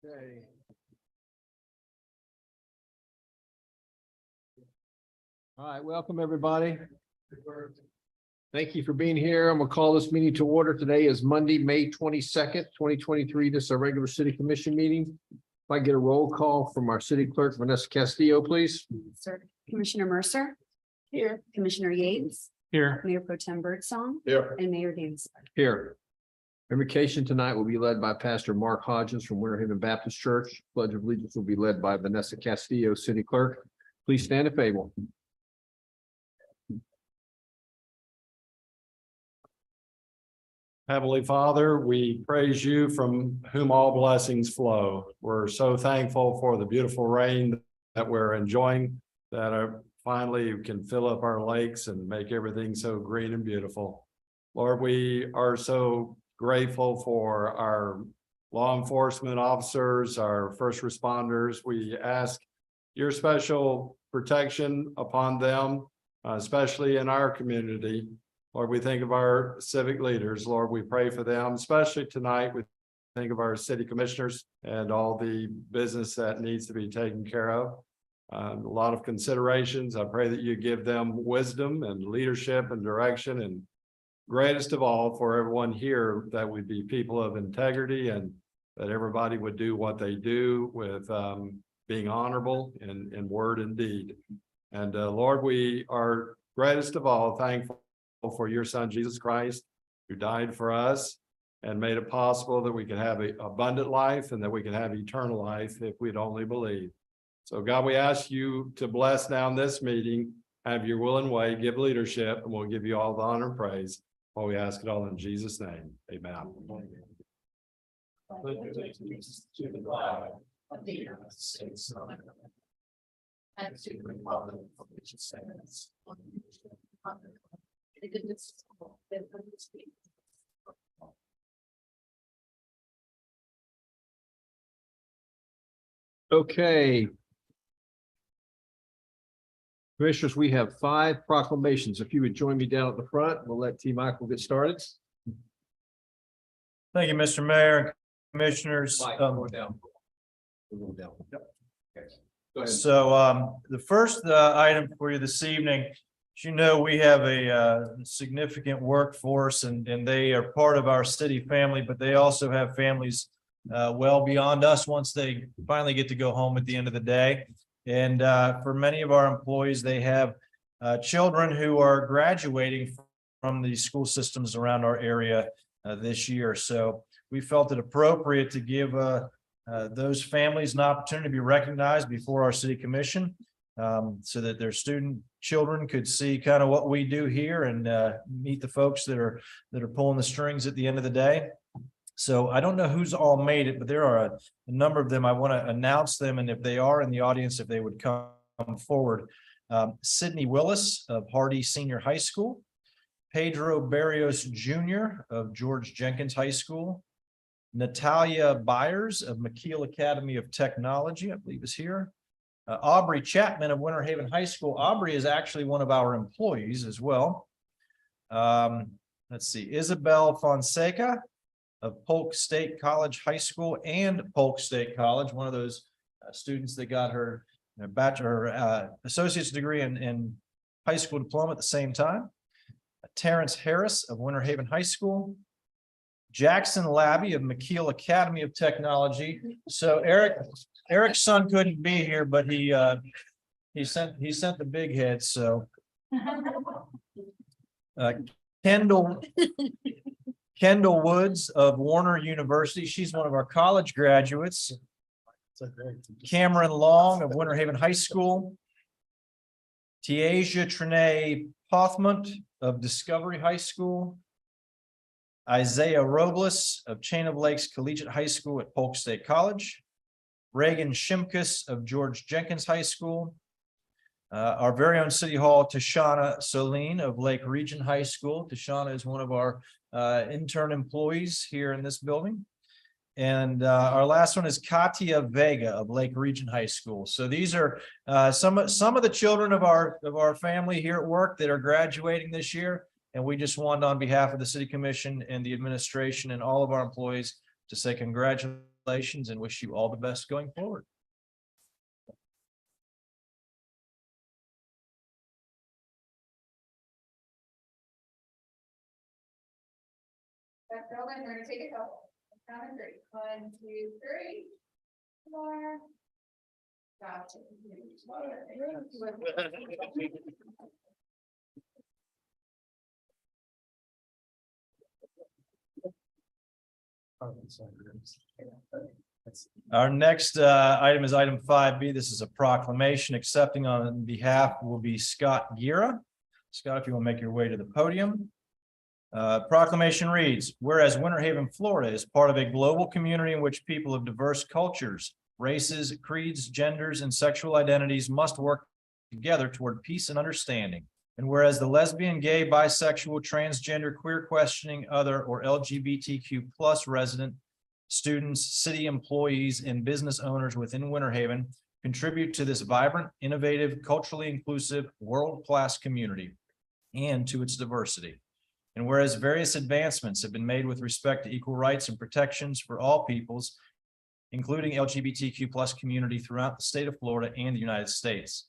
Okay. All right, welcome everybody. Thank you for being here. I'm gonna call this meeting to order. Today is Monday, May 22nd, 2023. This is our regular city commission meeting. If I get a roll call from our city clerk, Vanessa Castillo, please. Sir, Commissioner Mercer. Here. Commissioner Yates, Here. Mayor Pro Tem Birdsong, Here. and Mayor Davis. Here. Invocation tonight will be led by Pastor Mark Hodges from Winter Haven Baptist Church. Pledge of Allegiance will be led by Vanessa Castillo, city clerk. Please stand if able. Heavenly Father, we praise you from whom all blessings flow. We're so thankful for the beautiful rain that we're enjoying, that finally can fill up our lakes and make everything so green and beautiful. Lord, we are so grateful for our law enforcement officers, our first responders. We ask your special protection upon them, especially in our community. Lord, we think of our civic leaders. Lord, we pray for them, especially tonight. We think of our city commissioners and all the business that needs to be taken care of. A lot of considerations. I pray that you give them wisdom and leadership and direction, and greatest of all, for everyone here, that we be people of integrity and that everybody would do what they do with being honorable in word and deed. And Lord, we are greatest of all thankful for your son, Jesus Christ, who died for us and made it possible that we can have an abundant life and that we can have eternal life if we'd only believe. So God, we ask you to bless down this meeting, have your will and way, give leadership, and we'll give you all the honor and praise. While we ask it all in Jesus' name, amen. To the flag of the United States of America and to the republic for which it stands, one nation under God, indivisible, with liberty. Okay. Commissioners, we have 5 proclamations. If you would join me down at the front, we'll let T. Michael get started. Thank you, Mr. Mayor, Commissioners. So the first item for you this evening, as you know, we have a significant workforce and they are part of our city family, but they also have families well beyond us once they finally get to go home at the end of the day. And for many of our employees, they have children who are graduating from the school systems around our area this year. So we felt it appropriate to give those families an opportunity to be recognized before our city commission, so that their children could see kind of what we do here and meet the folks that are pulling the strings at the end of the day. So I don't know who's all made it, but there are a number of them. I want to announce them, and if they are in the audience, if they would come forward. Sydney Willis of Hardy Senior High School, Pedro Barrios Jr. of George Jenkins High School, Natalia Byers of McKeel Academy of Technology, I believe is here. Aubrey Chapman of Winter Haven High School. Aubrey is actually one of our employees as well. Let's see, Isabel Fonseca of Polk State College High School and Polk State College, one of those students that got her bachelor associate's degree in high school diploma at the same time. Terrence Harris of Winter Haven High School. Jackson Labby of McKeel Academy of Technology. So Eric's son couldn't be here, but he sent the big head. So Kendall Woods of Warner University. She's one of our college graduates. Cameron Long of Winter Haven High School. Tiaja Trinae Pothmont of Discovery High School. Isaiah Robles of Chain of Lakes Collegiate High School at Polk State College. Reagan Shimkus of George Jenkins High School. Our very own City Hall, Tashana Soline of Lake Region High School. Tashana is one of our intern employees here in this building. And our last one is Katia Vega of Lake Region High School. So these are some of the children of our family here at work that are graduating this year. And we just wanted, on behalf of the City Commission and the administration and all of our employees, to say congratulations congratulations and wish you all the best going forward. That's all, we're gonna take a couple. Count of three. 1, 2, 3. 4. Gotcha. Our next item is item 5B. This is a proclamation accepting on behalf will be Scott Gira. Scott, if you will make your way to the podium. Proclamation reads, whereas Winter Haven, Florida is part of a global community in which people of diverse cultures, races, creeds, genders, and sexual identities must work together toward peace and understanding. And whereas the lesbian, gay, bisexual, transgender, queer questioning, other, or LGBTQ+ resident students, city employees, and business owners within Winter Haven contribute to this vibrant, innovative, culturally inclusive, world-class community and to its diversity. And whereas various advancements have been made with respect to equal rights and protections for all peoples, including LGBTQ+ community throughout the state of Florida and the United States.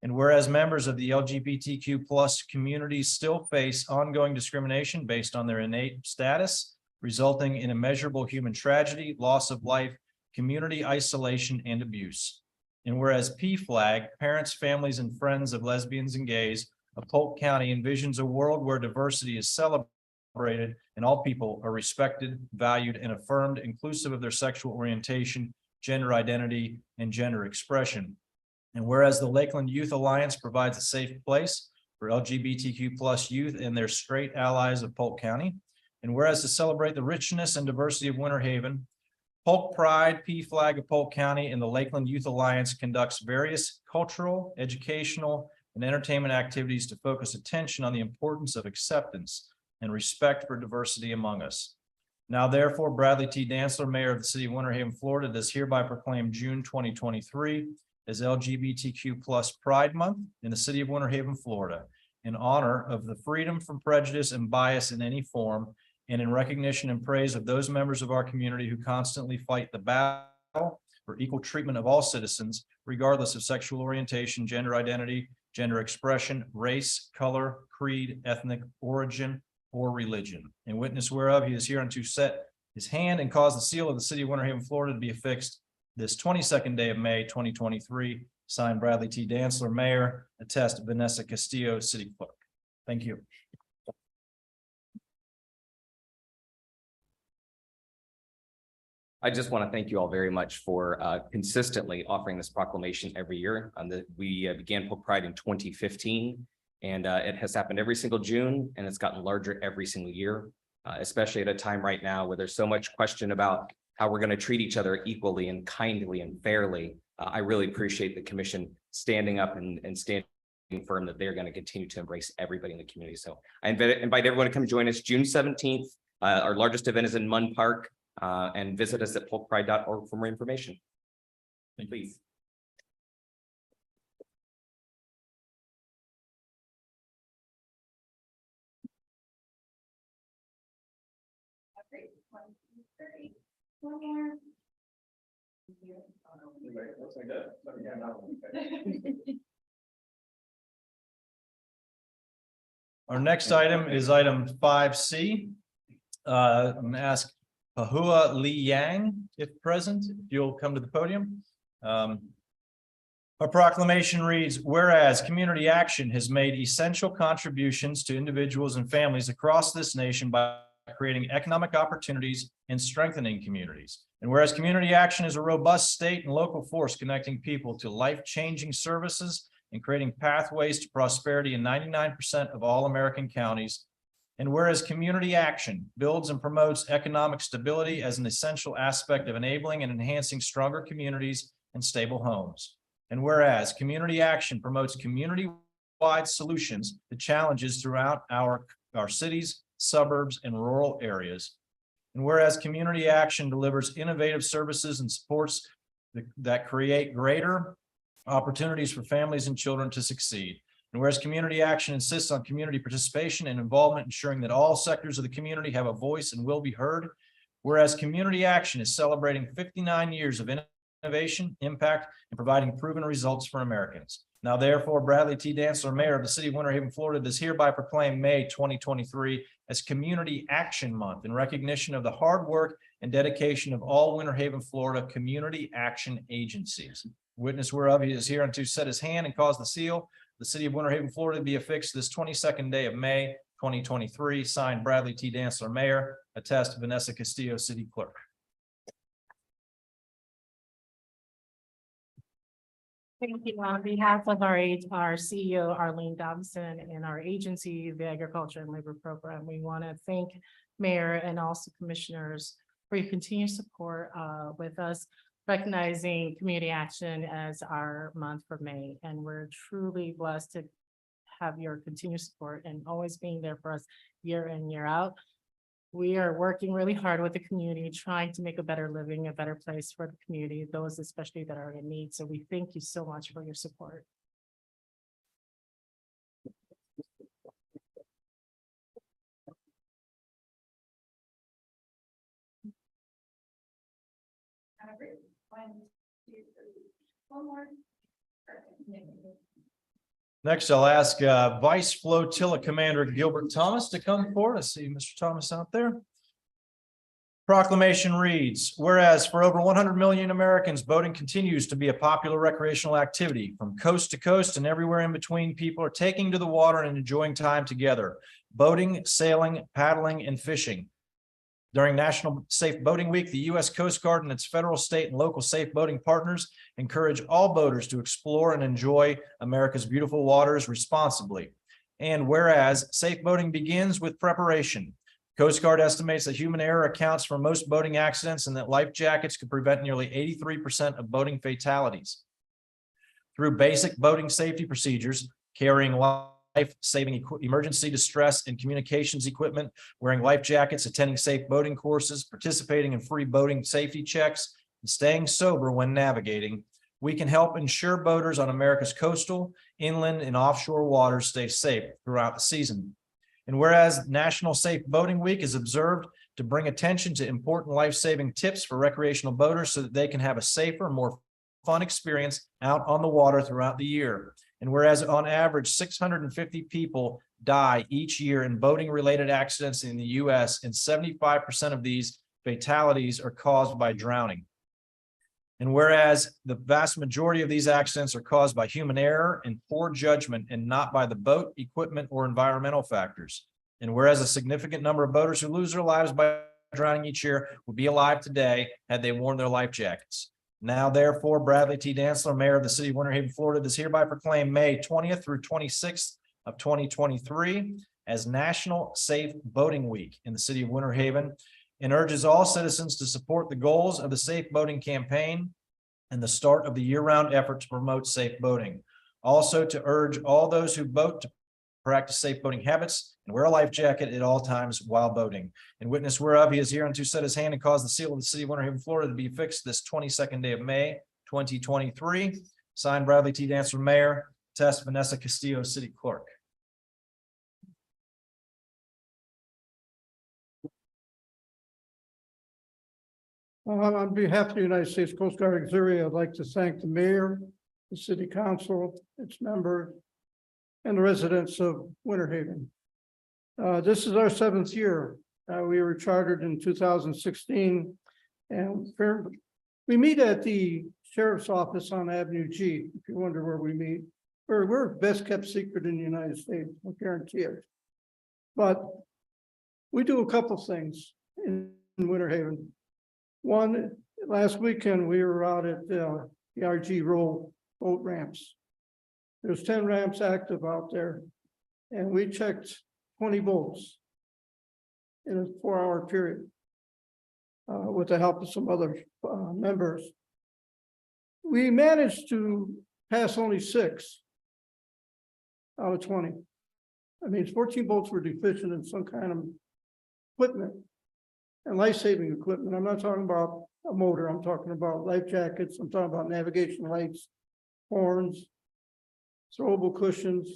And whereas members of the LGBTQ+ community still face ongoing discrimination based on their innate status, resulting in immeasurable human tragedy, loss of life, community isolation, and abuse. And whereas PFLAG, Parents, Families, and Friends of Lesbians and Gays of Polk County, envisions a world where diversity is celebrated and all people are respected, valued, and affirmed, inclusive of their sexual orientation, gender identity, and gender expression. And whereas the Lakeland Youth Alliance provides a safe place for LGBTQ+ youth and their straight allies of Polk County. And whereas to celebrate the richness and diversity of Winter Haven, Polk Pride, PFLAG of Polk County, and the Lakeland Youth Alliance conducts various cultural, educational, and entertainment activities to focus attention on the importance of acceptance and respect for diversity among us. Now therefore, Bradley T. Dantzler, Mayor of the City of Winter Haven, Florida, does hereby proclaim June 2023 as LGBTQ+ Pride Month in the City of Winter Haven, Florida, in honor of the freedom from prejudice and bias in any form, and in recognition and praise of those members of our community who constantly fight the battle for equal treatment of all citizens, regardless of sexual orientation, gender identity, gender expression, race, color, creed, ethnic origin, or religion. In witness whereof, he is hereunto set his hand and cause the seal of the City of Winter Haven, Florida, to be affixed this 22nd day of May, 2023. Signed, Bradley T. Dantzler, Mayor. Attest, Vanessa Castillo, City Clerk. Thank you. I just want to thank you all very much for consistently offering this proclamation every year. We began Polk Pride in 2015, and it has happened every single June, and it's gotten larger every single year, especially at a time right now where there's so much question about how we're going to treat each other equally and kindly and fairly. I really appreciate the commission standing up and standing firm that they're going to continue to embrace everybody in the community. So I invite everyone to come join us June 17th. Our largest event is in Munn Park. And visit us at polkpride.org for more information. Please. Great. 1, 2, 3. 1 more. Our next item is item 5C. I'm going to ask Pahua Lee Yang, if present, if you'll come to the podium. Our proclamation reads, whereas Community Action has made essential contributions to individuals and families across this nation by creating economic opportunities and strengthening communities. And whereas Community Action is a robust state and local force connecting people to life-changing services and creating pathways to prosperity in 99% of all American counties. And whereas Community Action builds and promotes economic stability as an essential aspect of enabling and enhancing stronger communities and stable homes. And whereas Community Action promotes community-wide solutions to challenges throughout our cities, suburbs, and rural areas. And whereas Community Action delivers innovative services and supports that create greater opportunities for families and children to succeed. And whereas Community Action insists on community participation and involvement, ensuring that all sectors of the community have a voice and will be heard. Whereas Community Action is celebrating 59 years of innovation, impact, and providing proven results for Americans. Now therefore, Bradley T. Dantzler, Mayor of the City of Winter Haven, Florida, does hereby proclaim May 2023 as Community Action Month in recognition of the hard work and dedication of all Winter Haven, Florida community action agencies. Witness whereof he is hereunto set his hand and cause the seal of the City of Winter Haven, Florida to be affixed this 22nd day of May 2023. Signed, Bradley T. Dantzler, Mayor. Attest, Vanessa Castillo, City Clerk. Thank you. On behalf of our CEO, Arlene Dobson, and our agency, the Agriculture and Labor Program, we want to thank Mayor and also Commissioners for your continued support with us, recognizing Community Action as our month for May. And we're truly blessed to have your continued support and always being there for us year in, year out. We are working really hard with the community, trying to make a better living, a better place for the community, those especially that are in need. So we thank you so much for your support. Next, I'll ask Vice Flotilla Commander Gilbert Thomas to come forward. I see Mr. Thomas out there. Proclamation reads, whereas for over 100 million Americans, boating continues to be a popular recreational activity. From coast to coast and everywhere in between, people are taking to the water and enjoying time together. Boating, sailing, paddling, and fishing. During National Safe Boating Week, the U.S. Coast Guard and its federal, state, and local safe boating partners encourage all boaters to explore and enjoy America's beautiful waters responsibly. And whereas safe boating begins with preparation, Coast Guard estimates that human error accounts for most boating accidents and that life jackets could prevent nearly 83% of boating fatalities. Through basic boating safety procedures, carrying life-saving emergency distress and communications equipment, wearing life jackets, attending safe boating courses, participating in free boating safety checks, and staying sober when navigating, we can help ensure boaters on America's coastal, inland, and offshore waters stay safe throughout the season. And whereas National Safe Boating Week is observed to bring attention to important life-saving tips for recreational boaters so that they can have a safer, more fun experience out on the water throughout the year. And whereas on average, 650 people die each year in boating-related accidents in the U.S., and 75% of these fatalities are caused by drowning. And whereas the vast majority of these accidents are caused by human error and poor judgment and not by the boat, equipment, or environmental factors. And whereas a significant number of boaters who lose their lives by drowning each year would be alive today had they worn their life jackets. Now, therefore, Bradley T. Dantzler, Mayor of the City of Winter Haven, Florida, does hereby proclaim May 20th through 26th of 2023 as National Safe Boating Week in the City of Winter Haven, and urges all citizens to support the goals of the Safe Boating Campaign and the start of the year-round effort to promote safe boating. Also to urge all those who boat to practice safe boating habits and wear a life jacket at all times while boating. In witness whereof he is here to set his hand and cause the seal of the City of Winter Haven, Florida to be affixed this 22nd day of May, 2023. Signed, Bradley T. Dantzler, Mayor. Attest, Vanessa Castillo, City Clerk. On behalf of the United States Coast Guard Auxiliary, I'd like to thank the mayor, the city council, its members, and the residents of Winter Haven. This is our 7th year. We were chartered in 2016, and we meet at the sheriff's office on Avenue G. If you wonder where we meet, we're best kept secret in the United States. I guarantee it. But we do a couple things in Winter Haven. One, last weekend, we were out at the RG Roll boat ramps. There's 10 ramps active out there, and we checked 20 boats in a 4-hour period with the help of some other members. We managed to pass only 6 out of 20. I mean, 14 boats were deficient in some kind of equipment. And life-saving equipment. I'm not talking about a motor. I'm talking about life jackets. I'm talking about navigation lights, horns, throwable cushions,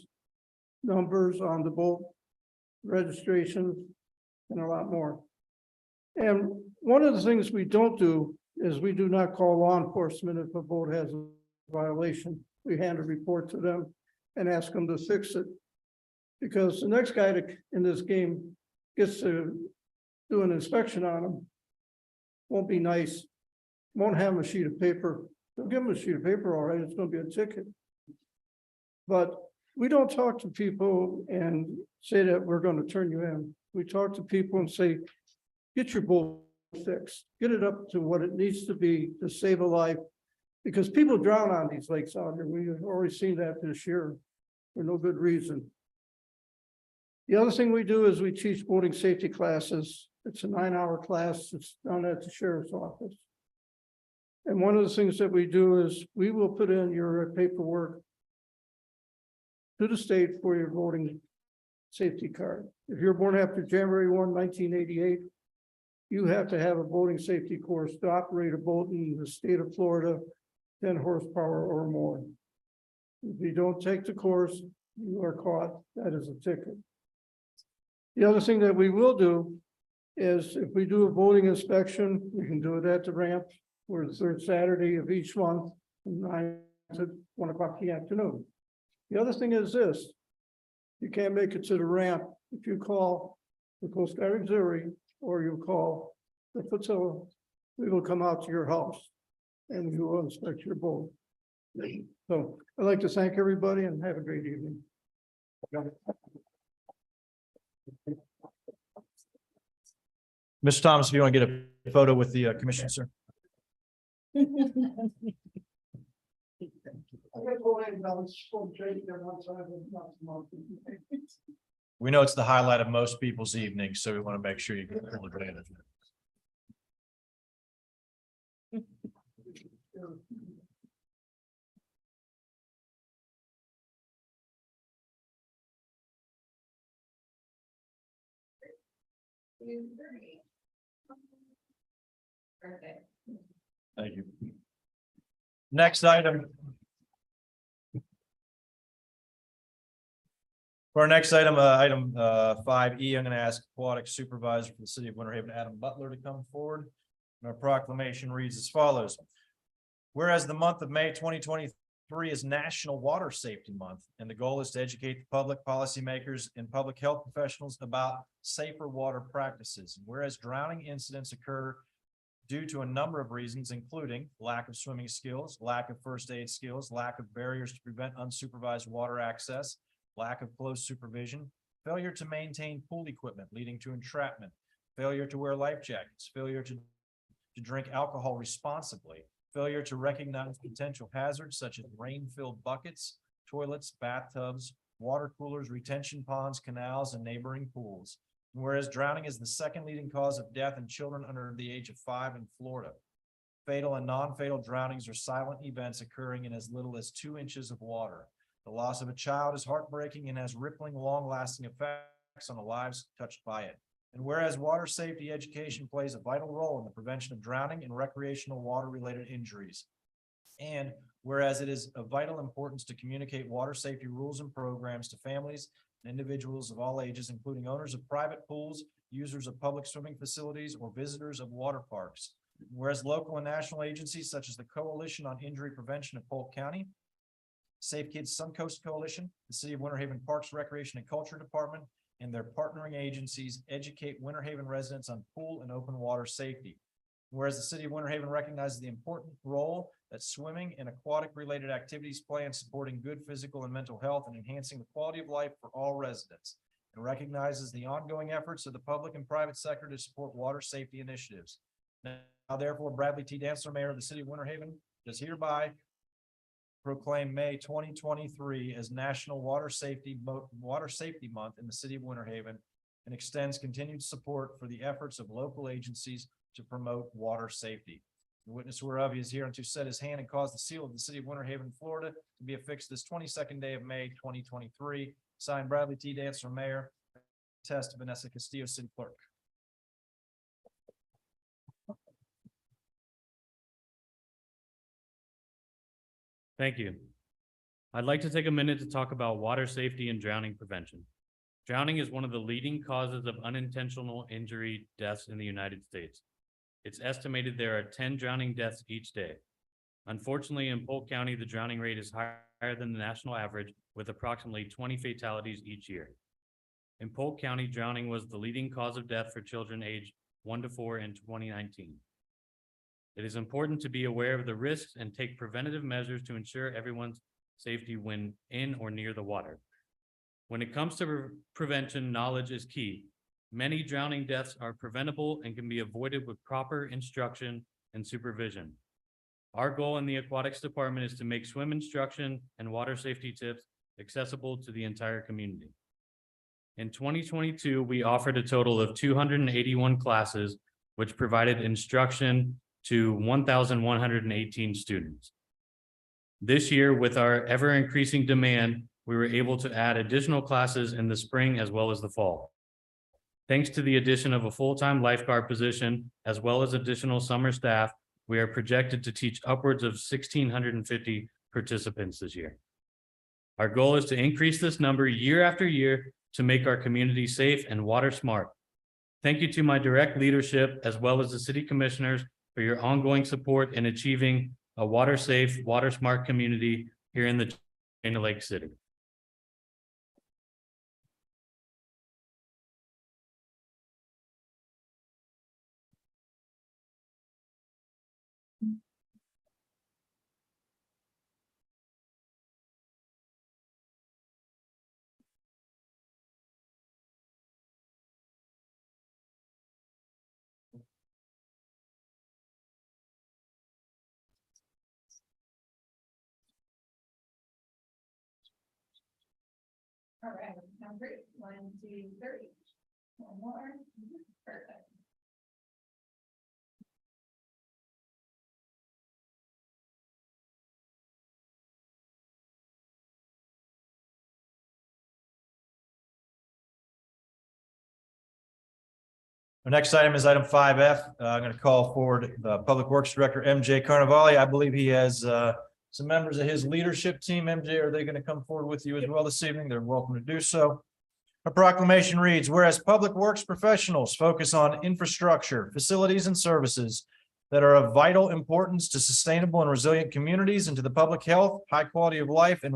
numbers on the boat, registrations, and a lot more. And One of the things we don't do is we do not call law enforcement if a boat has a violation. We hand a report to them and ask them to fix it. Because the next guy in this game gets to do an inspection on them. Won't be nice, won't have a sheet of paper. They'll give them a sheet of paper, all right, it's gonna be a ticket. But we don't talk to people and say that we're gonna turn you in. We talk to people and say, get your boat fixed, get it up to what it needs to be to save a life. Because people drown on these lakes out here. We've already seen that this year for no good reason. The other thing we do is we teach boating safety classes. It's a 9-hour class. It's done at the sheriff's office. And one of the things that we do is we will put in your paperwork to the state for your boating safety card. If you're born after January 1, 1988, you have to have a boating safety course to operate a boat in the state of Florida, 10 horsepower or more. If you don't take the course, you are caught. That is a ticket. The other thing that we will do is if we do a boating inspection, we can do it at the ramp. We're the third Saturday of each month from 9 to 1 o'clock in the afternoon. The other thing is this, you can't make it to the ramp if you call the Coast Guard Auxiliary or you call the flotilla, we will come out to your house and we will inspect your boat. So I'd like to thank everybody and have a great evening. Mr. Thomas, if you want to get a photo with the commission, sir. We know it's the highlight of most people's evening, so we want to make sure you get full advantage of it. Perfect. Thank you. Next item. For our next item, item 5E, I'm going to ask Aquatic Supervisor for the City of Winter Haven, Adam Butler, to come forward. And our proclamation reads as follows. Whereas the month of May 2023 is National Water Safety Month, and the goal is to educate the public, policymakers, and public health professionals about safer water practices. Whereas drowning incidents occur due to a number of reasons, including lack of swimming skills, lack of first aid skills, lack of barriers to prevent unsupervised water access, lack of close supervision, failure to maintain pool equipment leading to entrapment, failure to wear life jackets, failure to drink alcohol responsibly, failure to recognize potential hazards such as rain-filled buckets, toilets, bathtubs, water coolers, retention ponds, canals, and neighboring pools. Whereas drowning is the second leading cause of death in children under the age of 5 in Florida. Fatal and non-fatal drownings are silent events occurring in as little as 2 inches of water. The loss of a child is heartbreaking and has rippling, long-lasting effects on the lives touched by it. And whereas water safety education plays a vital role in the prevention of drowning and recreational water-related injuries. And whereas it is of vital importance to communicate water safety rules and programs to families and individuals of all ages, including owners of private pools, users of public swimming facilities, or visitors of water parks. Whereas local and national agencies such as the Coalition on Injury Prevention of Polk County, Safe Kids Suncoast Coalition, the City of Winter Haven Parks, Recreation, and Culture Department, and their partnering agencies educate Winter Haven residents on pool and open water safety. Whereas the City of Winter Haven recognizes the important role that swimming and aquatic-related activities play in supporting good physical and mental health and enhancing the quality of life for all residents, and recognizes the ongoing efforts of the public and private sector to support water safety initiatives. Now, therefore, Bradley T. Dancer, Mayor of the City of Winter Haven, does hereby proclaim May 2023 as National Water Safety Month in the City of Winter Haven, and extends continued support for the efforts of local agencies to promote water safety. The witness whereof he is here and to set his hand and cause the seal of the City of Winter Haven, Florida, to be affixed this 22nd day of May 2023. Signed, Bradley T. Dancer, Mayor. Test, Vanessa Castillo, City Clerk. Thank you. I'd like to take a minute to talk about water safety and drowning prevention. Drowning is one of the leading causes of unintentional injury deaths in the United States. It's estimated there are 10 drowning deaths each day. Unfortunately, in Polk County, the drowning rate is higher than the national average, with approximately 20 fatalities each year. In Polk County, drowning was the leading cause of death for children aged 1 to 4 in 2019. It is important to be aware of the risks and take preventative measures to ensure everyone's safety when in or near the water. When it comes to prevention, knowledge is key. Many drowning deaths are preventable and can be avoided with proper instruction and supervision. Our goal in the aquatics department is to make swim instruction and water safety tips accessible to the entire community. In 2022, we offered a total of 281 classes, which provided instruction to 1,118 students. This year, with our ever-increasing demand, we were able to add additional classes in the spring as well as the fall. Thanks to the addition of a full-time lifeguard position, as well as additional summer staff, we are projected to teach upwards of 1,650 participants this year. Our goal is to increase this number year after year to make our community safe and water smart. Thank you to my direct leadership, as well as the city commissioners, for your ongoing support in achieving a water safe, water smart community here in the Dana Lake City. All right, sounds great. 1, 2, 3. One more. Perfect. Our next item is item 5F. I'm going to call forward the Public Works Director, MJ Carnevale. I believe he has some members of his leadership team. MJ, are they going to come forward with you as well this evening? They're welcome to do so. A proclamation reads, whereas public works professionals focus on infrastructure, facilities, and services that are of vital importance to sustainable and resilient communities and to the public health, high quality of life, and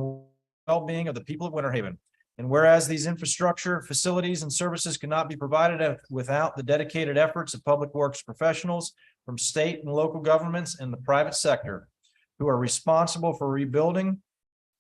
well-being of the people of Winter Haven. And whereas these infrastructure, facilities, and services cannot be provided without the dedicated efforts of public works professionals from state and local governments and the private sector, who are responsible for rebuilding,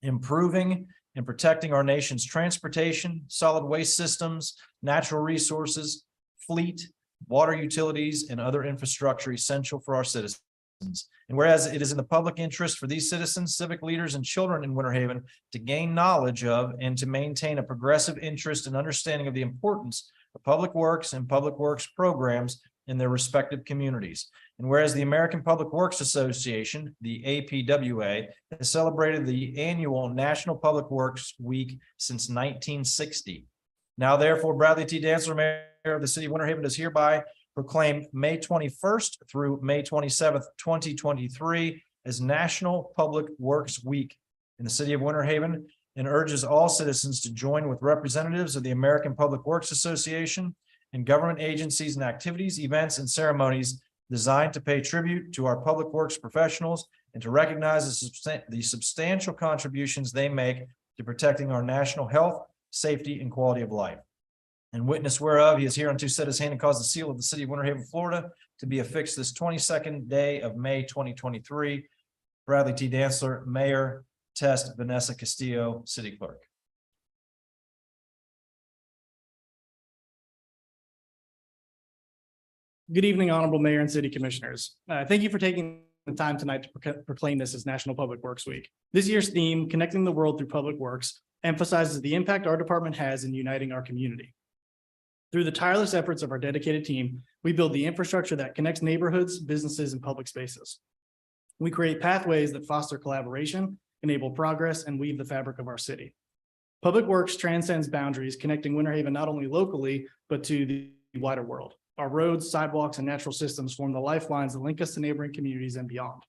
improving, and protecting our nation's transportation, solid waste systems, natural resources, fleet, water utilities, and other infrastructure essential for our citizens. And whereas it is in the public interest for these citizens, civic leaders, and children in Winter Haven to gain knowledge of and to maintain a progressive interest and understanding of the importance of public works and public works programs in their respective communities. And whereas the American Public Works Association, the APWA, has celebrated the annual National Public Works Week since 1960. Now, therefore, Bradley T. Dancer, Mayor of the City of Winter Haven, does hereby proclaim May 21st through May 27th, 2023 as National Public Works Week in the City of Winter Haven, and urges all citizens to join with representatives of the American Public Works Association and government agencies and activities, events, and ceremonies designed to pay tribute to our public works professionals and to recognize the substantial contributions they make to protecting our national health, safety, and quality of life. And witness whereof he is hereunto set his hand and caused the seal of the City of Winter Haven, Florida, to be affixed this 22nd day of May 2023. Bradley T. Dancer, Mayor. Test, Vanessa Castillo, City Clerk. Good evening, Honorable Mayor and City Commissioners. Thank you for taking the time tonight to proclaim this as National Public Works Week. This year's theme, Connecting the World Through Public Works, emphasizes the impact our department has in uniting our community. Through the tireless efforts of our dedicated team, we build the infrastructure that connects neighborhoods, businesses, and public spaces. We create pathways that foster collaboration, enable progress, and weave the fabric of our city. Public Works transcends boundaries, connecting Winter Haven not only locally, but to the wider world. Our roads, sidewalks, and natural systems form the lifelines that link us to neighboring communities and beyond.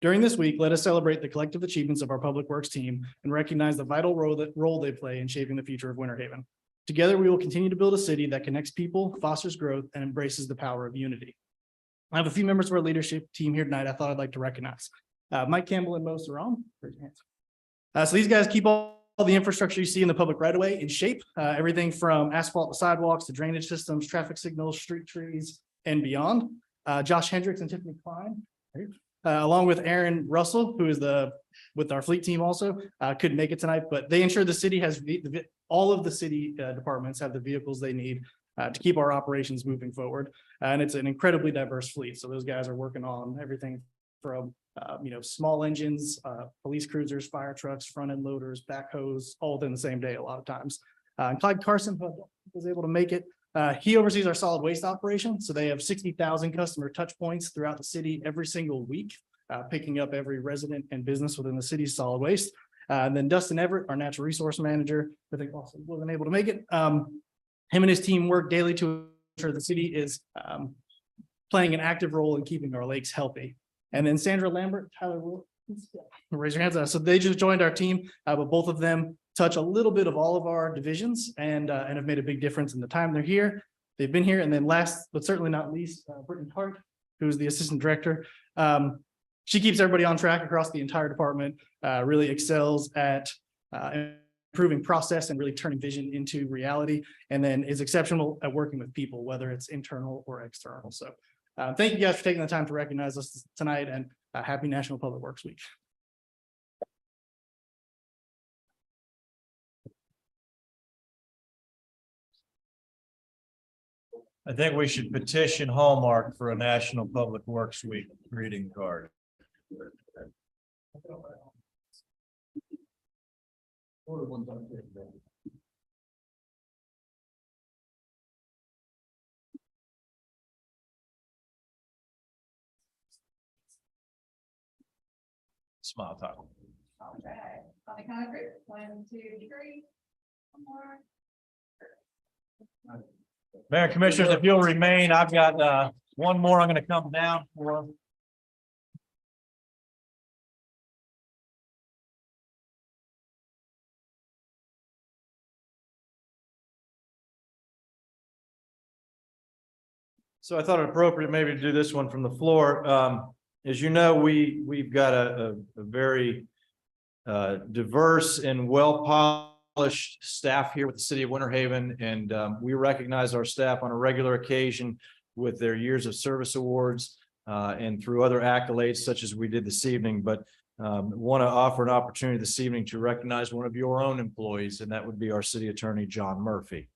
During this week, let us celebrate the collective achievements of our Public Works team and recognize the vital role they play in shaping the future of Winter Haven. Together, we will continue to build a city that connects people, fosters growth, and embraces the power of unity. I have a few members of our leadership team here tonight I thought I'd like to recognize. Mike Campbell and Mo Saram. Raise your hands. So these guys keep all the infrastructure you see in the public right of way in shape, everything from asphalt to sidewalks to drainage systems, traffic signals, street trees, and beyond. Josh Hendricks and Tiffany Klein, along with Aaron Russell, who is with our fleet team also, couldn't make it tonight, but they ensure the city has all of the city departments have the vehicles they need to keep our operations moving forward. And it's an incredibly diverse fleet. So those guys are working on everything from small engines, police cruisers, fire trucks, front end loaders, backhoes, all within the same day a lot of times. And Clyde Carson who was able to make it. He oversees our solid waste operation. So they have 60,000 customer touch points throughout the city every single week, picking up every resident and business within the city's solid waste. And then Dustin Everett, our natural resource manager, I think also wasn't able to make it. Him and his team work daily to ensure the city is playing an active role in keeping our lakes healthy. And then Sandra Lambert, Tyler Will, raise your hands. So they just joined our team, but both of them touch a little bit of all of our divisions and have made a big difference in the time they're here. They've been here. And then last, but certainly not least, Brittany Hart, who's the assistant director. She keeps everybody on track across the entire department, really excels at improving process and really turning vision into reality, and then is exceptional at working with people, whether it's internal or external. So thank you guys for taking the time to recognize us tonight, and happy National Public Works Week. I think we should petition Hallmark for a National Public Works Week greeting card. Smile time. All right, on the count of three. 1, 2, 3. One more. Mayor and Commissioners, if you'll remain, I've got one more I'm going to come down for. So I thought it appropriate maybe to do this one from the floor. As you know, we've got a very diverse and well-polished staff here with the city of Winter Haven, and we recognize our staff on a regular occasion with their years of service awards and through other accolades such as we did this evening. But want to offer an opportunity this evening to recognize one of your own employees, and that would be our city attorney, John Murphy.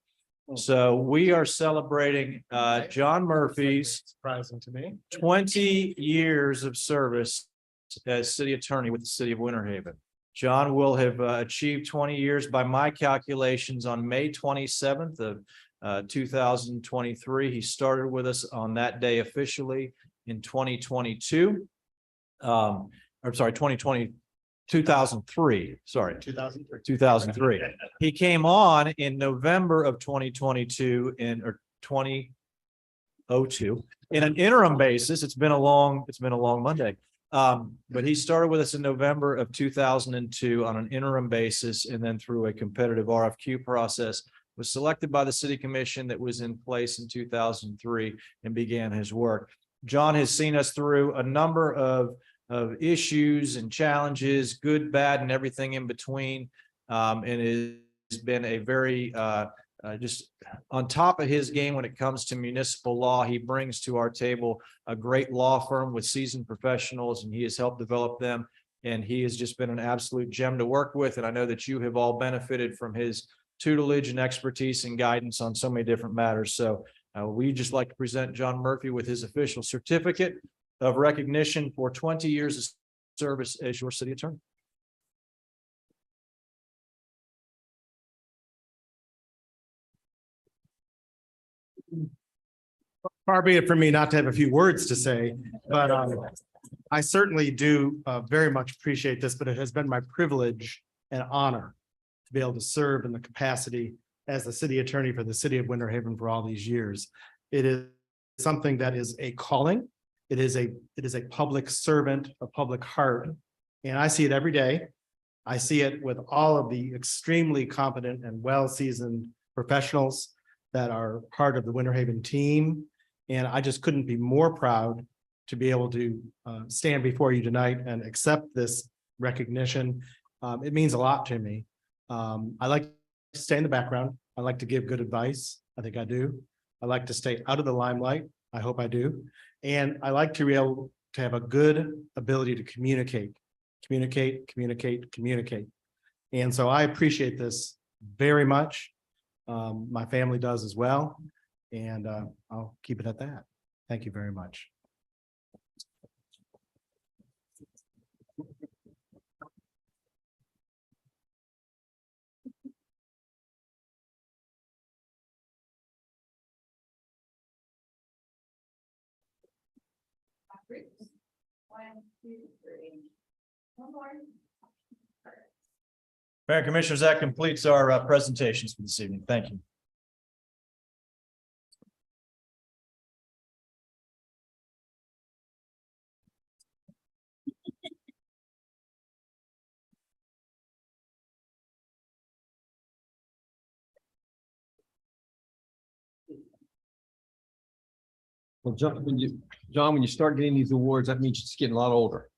So we are celebrating John Murphy's Surprising to me. 20 years of service as city attorney with the city of Winter Haven. John will have achieved 20 years by my calculations on May 27th of 2023. He started with us on that day officially in 2022. I'm sorry, 2003. Sorry, 2003. He came on in November of 2022 or 2002 in an interim basis. It's been a long Monday. But he started with us in November of 2002 on an interim basis, and then through a competitive RFQ process, was selected by the city commission that was in place in 2003 and began his work. John has seen us through a number of issues and challenges, good, bad, and everything in between. And it has been a very just on top of his game when it comes to municipal law. He brings to our table a great law firm with seasoned professionals, and he has helped develop them. And he has just been an absolute gem to work with. And I know that you have all benefited from his tutelage and expertise and guidance on so many different matters. So we just like to present John Murphy with his official certificate of recognition for 20 years of service as your city attorney. Far be it from me not to have a few words to say, but I certainly do very much appreciate this, but it has been my privilege and honor to be able to serve in the capacity as the city attorney for the city of Winter Haven for all these years. It is something that is a calling. It is a public servant, a public heart, and I see it every day. I see it with all of the extremely competent and well-seasoned professionals that are part of the Winter Haven team. And I just couldn't be more proud to be able to stand before you tonight and accept this recognition. It means a lot to me. I like to stay in the background. I like to give good advice. I think I do. I like to stay out of the limelight. I hope I do. And I like to be able to have a good ability to communicate. And so I appreciate this very much. My family does as well. And I'll keep it at that. Thank you very much. One, two, three. One more. Mayor and Commissioners, that completes our presentations for this evening. Thank you. Well, John, when you start getting these awards, that means you're just getting a lot older.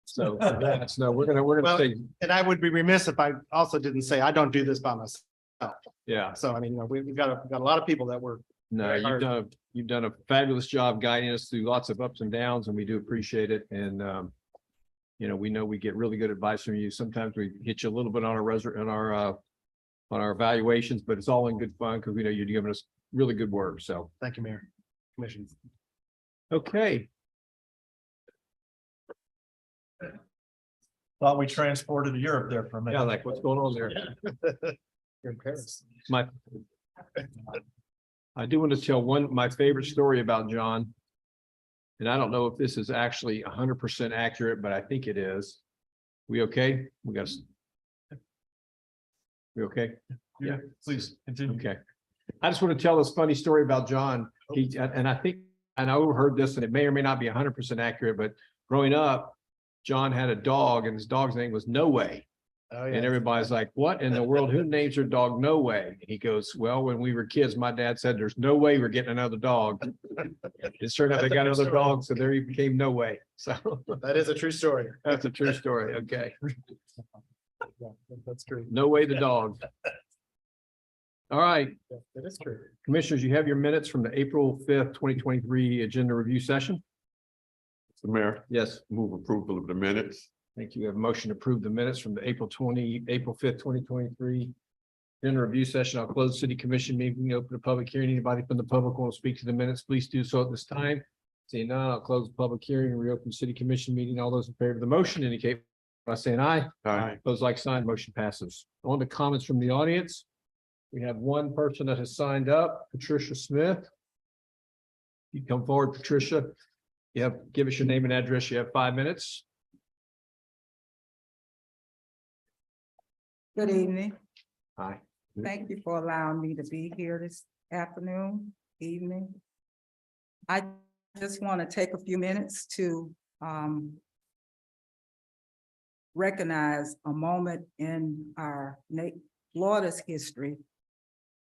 So that's no, we're gonna Well, say, And I would be remiss if I also didn't say I don't do this by myself. yeah, So I mean, we've got a lot of people that work. no, you've done a fabulous job guiding us through lots of ups and downs, and we do appreciate it. And we know we get really good advice from you. Sometimes we hit you a little bit on our evaluations, but it's all in good fun because we know you're giving us really good work. So, Thank you, Mayor. Commission. okay. Thought we transported to Europe there for a minute. Yeah, like what's going on there? You're in Paris. I do want to tell my favorite story about John. And I don't know if this is actually 100% accurate, but I think it is. We okay? We okay? Yeah, please continue. Okay. I just want to tell this funny story about John. And I overheard this, and it may or may not be 100% accurate, but growing up, John had a dog and his dog's name was No Way. Oh, And everybody's like, what in the world? Who names their dog No Way? And he goes, well, when we were kids, my dad said, there's no way we're getting another dog. It turned out they got another dog, so there he became No Way. So That is a true story. that's a true story. Okay. Yeah, that's true. No Way the dog. All right, That is true. Commissioners, you have your minutes from the April 5th, 2023 agenda review session. Mr. Mayor, Yes, move approval of the minutes. thank you. We have a motion to approve the minutes from the April 5th, 2023 agenda review session. I'll close city commission meeting, open a public hearing. Anybody from the public want to speak to the minutes, please do so at this time. Seeing none, I'll close the public hearing and reopen city commission meeting. All those in favor of the motion indicate by saying aye. Aye. Those like sign, motion passes. On to comments from the audience. We have one person that has signed up, Patricia Smith. You come forward, Patricia. Give us your name and address. You have 5 minutes. Good evening. Hi. Thank you for allowing me to be here this evening. I just want to take a few minutes to recognize a moment in our Florida's history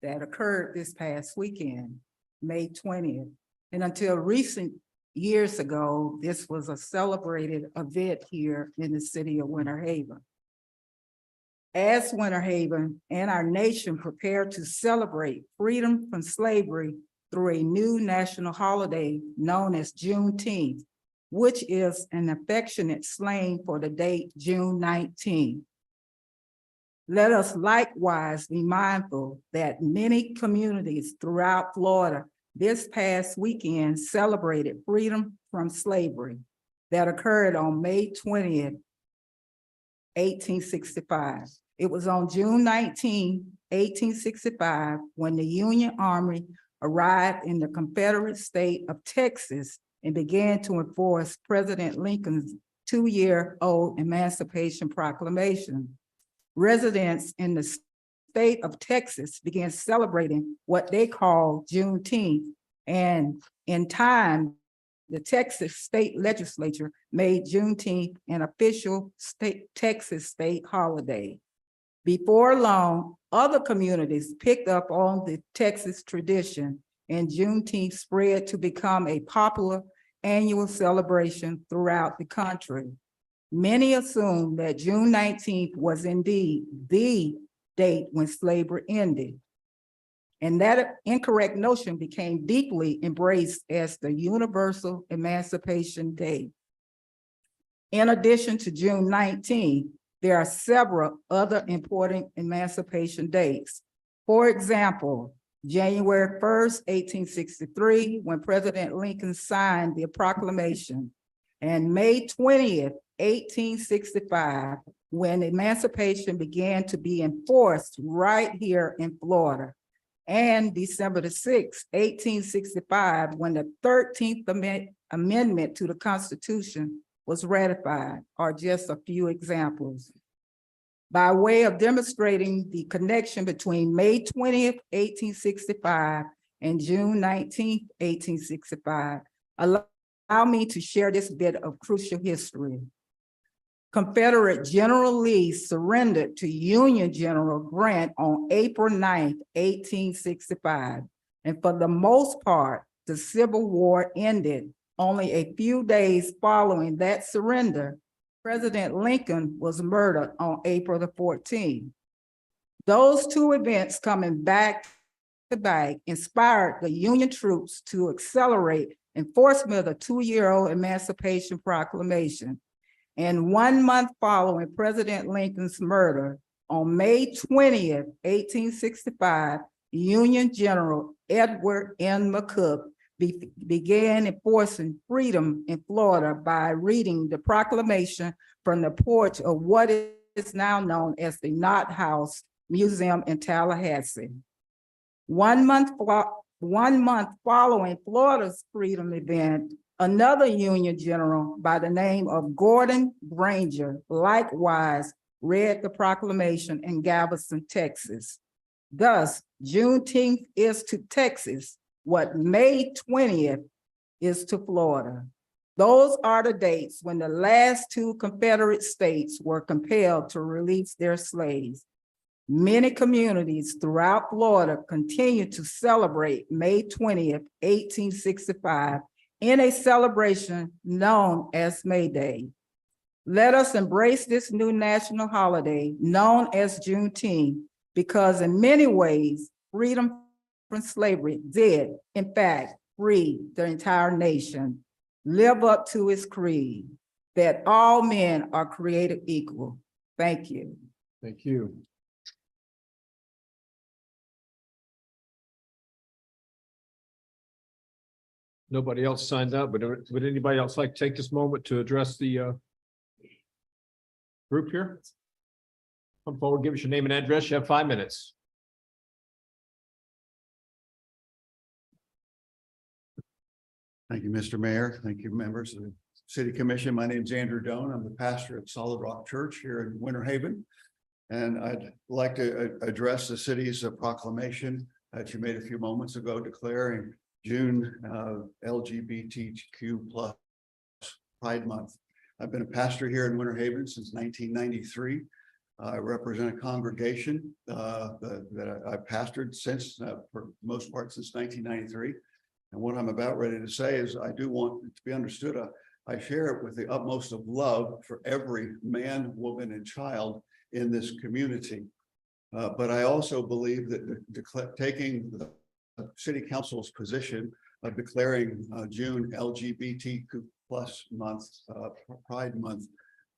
that occurred this past weekend, May 20th. And until recent years ago, this was a celebrated event here in the city of Winter Haven. As Winter Haven and our nation prepare to celebrate freedom from slavery through a new national holiday known as Juneteenth, which is an affectionate slang for the date June 19th. Let us likewise be mindful that many communities throughout Florida this past weekend celebrated freedom from slavery that occurred on May 20th, 1865. It was on June 19, 1865, when the Union Army arrived in the Confederate state of Texas and began to enforce President Lincoln's 2-year-old Emancipation Proclamation. Residents in the state of Texas began celebrating what they call Juneteenth, and in time, the Texas state legislature made Juneteenth an official Texas state holiday. Before long, other communities picked up on the Texas tradition and Juneteenth spread to become a popular annual celebration throughout the country. Many assume that June 19th was indeed the date when slavery ended. And that incorrect notion became deeply embraced as the Universal Emancipation Day. In addition to June 19th, there are several other important emancipation dates. For example, January 1st, 1863, when President Lincoln signed the Proclamation, and May 20th, 1865, when emancipation began to be enforced right here in Florida. And December the 6th, 1865, when the 13th Amendment to the Constitution was ratified, are just a few examples. By way of demonstrating the connection between May 20th, 1865 and June 19th, 1865, allow me to share this bit of crucial history. Confederate General Lee surrendered to Union General Grant on April 9th, 1865. And for the most part, the Civil War ended only a few days following that surrender. President Lincoln was murdered on April the 14th. Those two events coming back to back inspired the Union troops to accelerate enforcement of the two-year-old Emancipation Proclamation. And 1 month following President Lincoln's murder, on May 20th, 1865, Union General Edward N. McCook began enforcing freedom in Florida by reading the proclamation from the porch of what is now known as the Knott House Museum in Tallahassee. 1 month following Florida's freedom event, another Union general by the name of Gordon Granger likewise read the proclamation in Galveston, Texas. Thus, Juneteenth is to Texas what May 20th is to Florida. Those are the dates when the last two Confederate states were compelled to release their slaves. Many communities throughout Florida continue to celebrate May 20th, 1865, in a celebration known as May Day. Let us embrace this new national holiday known as Juneteenth, because in many ways, freedom from slavery did, in fact, free the entire nation, live up to its creed, that all men are created equal. Thank you. Thank you. Nobody else signed up, but would anybody else like to take this moment to address the group here? Come forward, give us your name and address. You have 5 minutes. Thank you, Mr. Mayor. Thank you, members of the City Commission. My name is Andrew Doan. I'm the pastor at Solid Rock Church here in Winter Haven. And I'd like to address the city's proclamation that you made a few moments ago declaring June LGBTQ plus Pride Month. I've been a pastor here in Winter Haven since 1993. I represent a congregation that I've pastored since, for the most part, since 1993. And what I'm about ready to say is I do want it to be understood. I share it with the utmost of love for every man, woman, and child in this community. But I also believe that taking the City Council's position of declaring June LGBTQ plus month, Pride Month,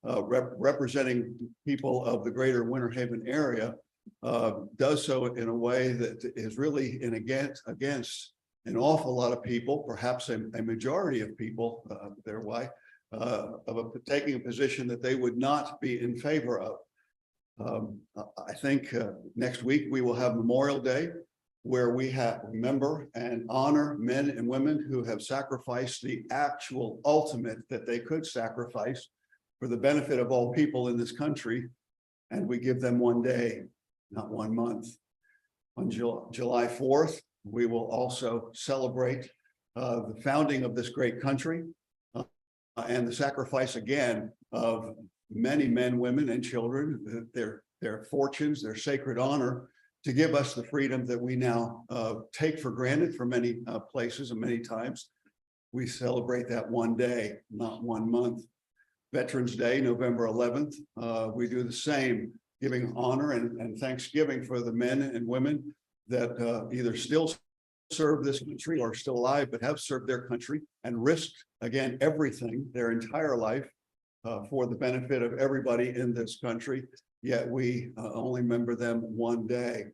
representing people of the greater Winter Haven area, does so in a way that is really against an awful lot of people, perhaps a majority of people their way, taking a position that they would not be in favor of. I think next week we will have Memorial Day, where we remember and honor men and women who have sacrificed the actual ultimate that they could sacrifice for the benefit of all people in this country. And we give them 1 day, not 1 month. On July 4th, we will also celebrate the founding of this great country and the sacrifice again of many men, women, and children, their fortunes, their sacred honor to give us the freedom that we now take for granted for many places and many times. We celebrate that one day, not 1 month. Veterans Day, November 11th, we do the same, giving honor and thanksgiving for the men and women that either still serve this country or still alive, but have served their country and risked, again, everything their entire life for the benefit of everybody in this country. Yet we only remember them one day.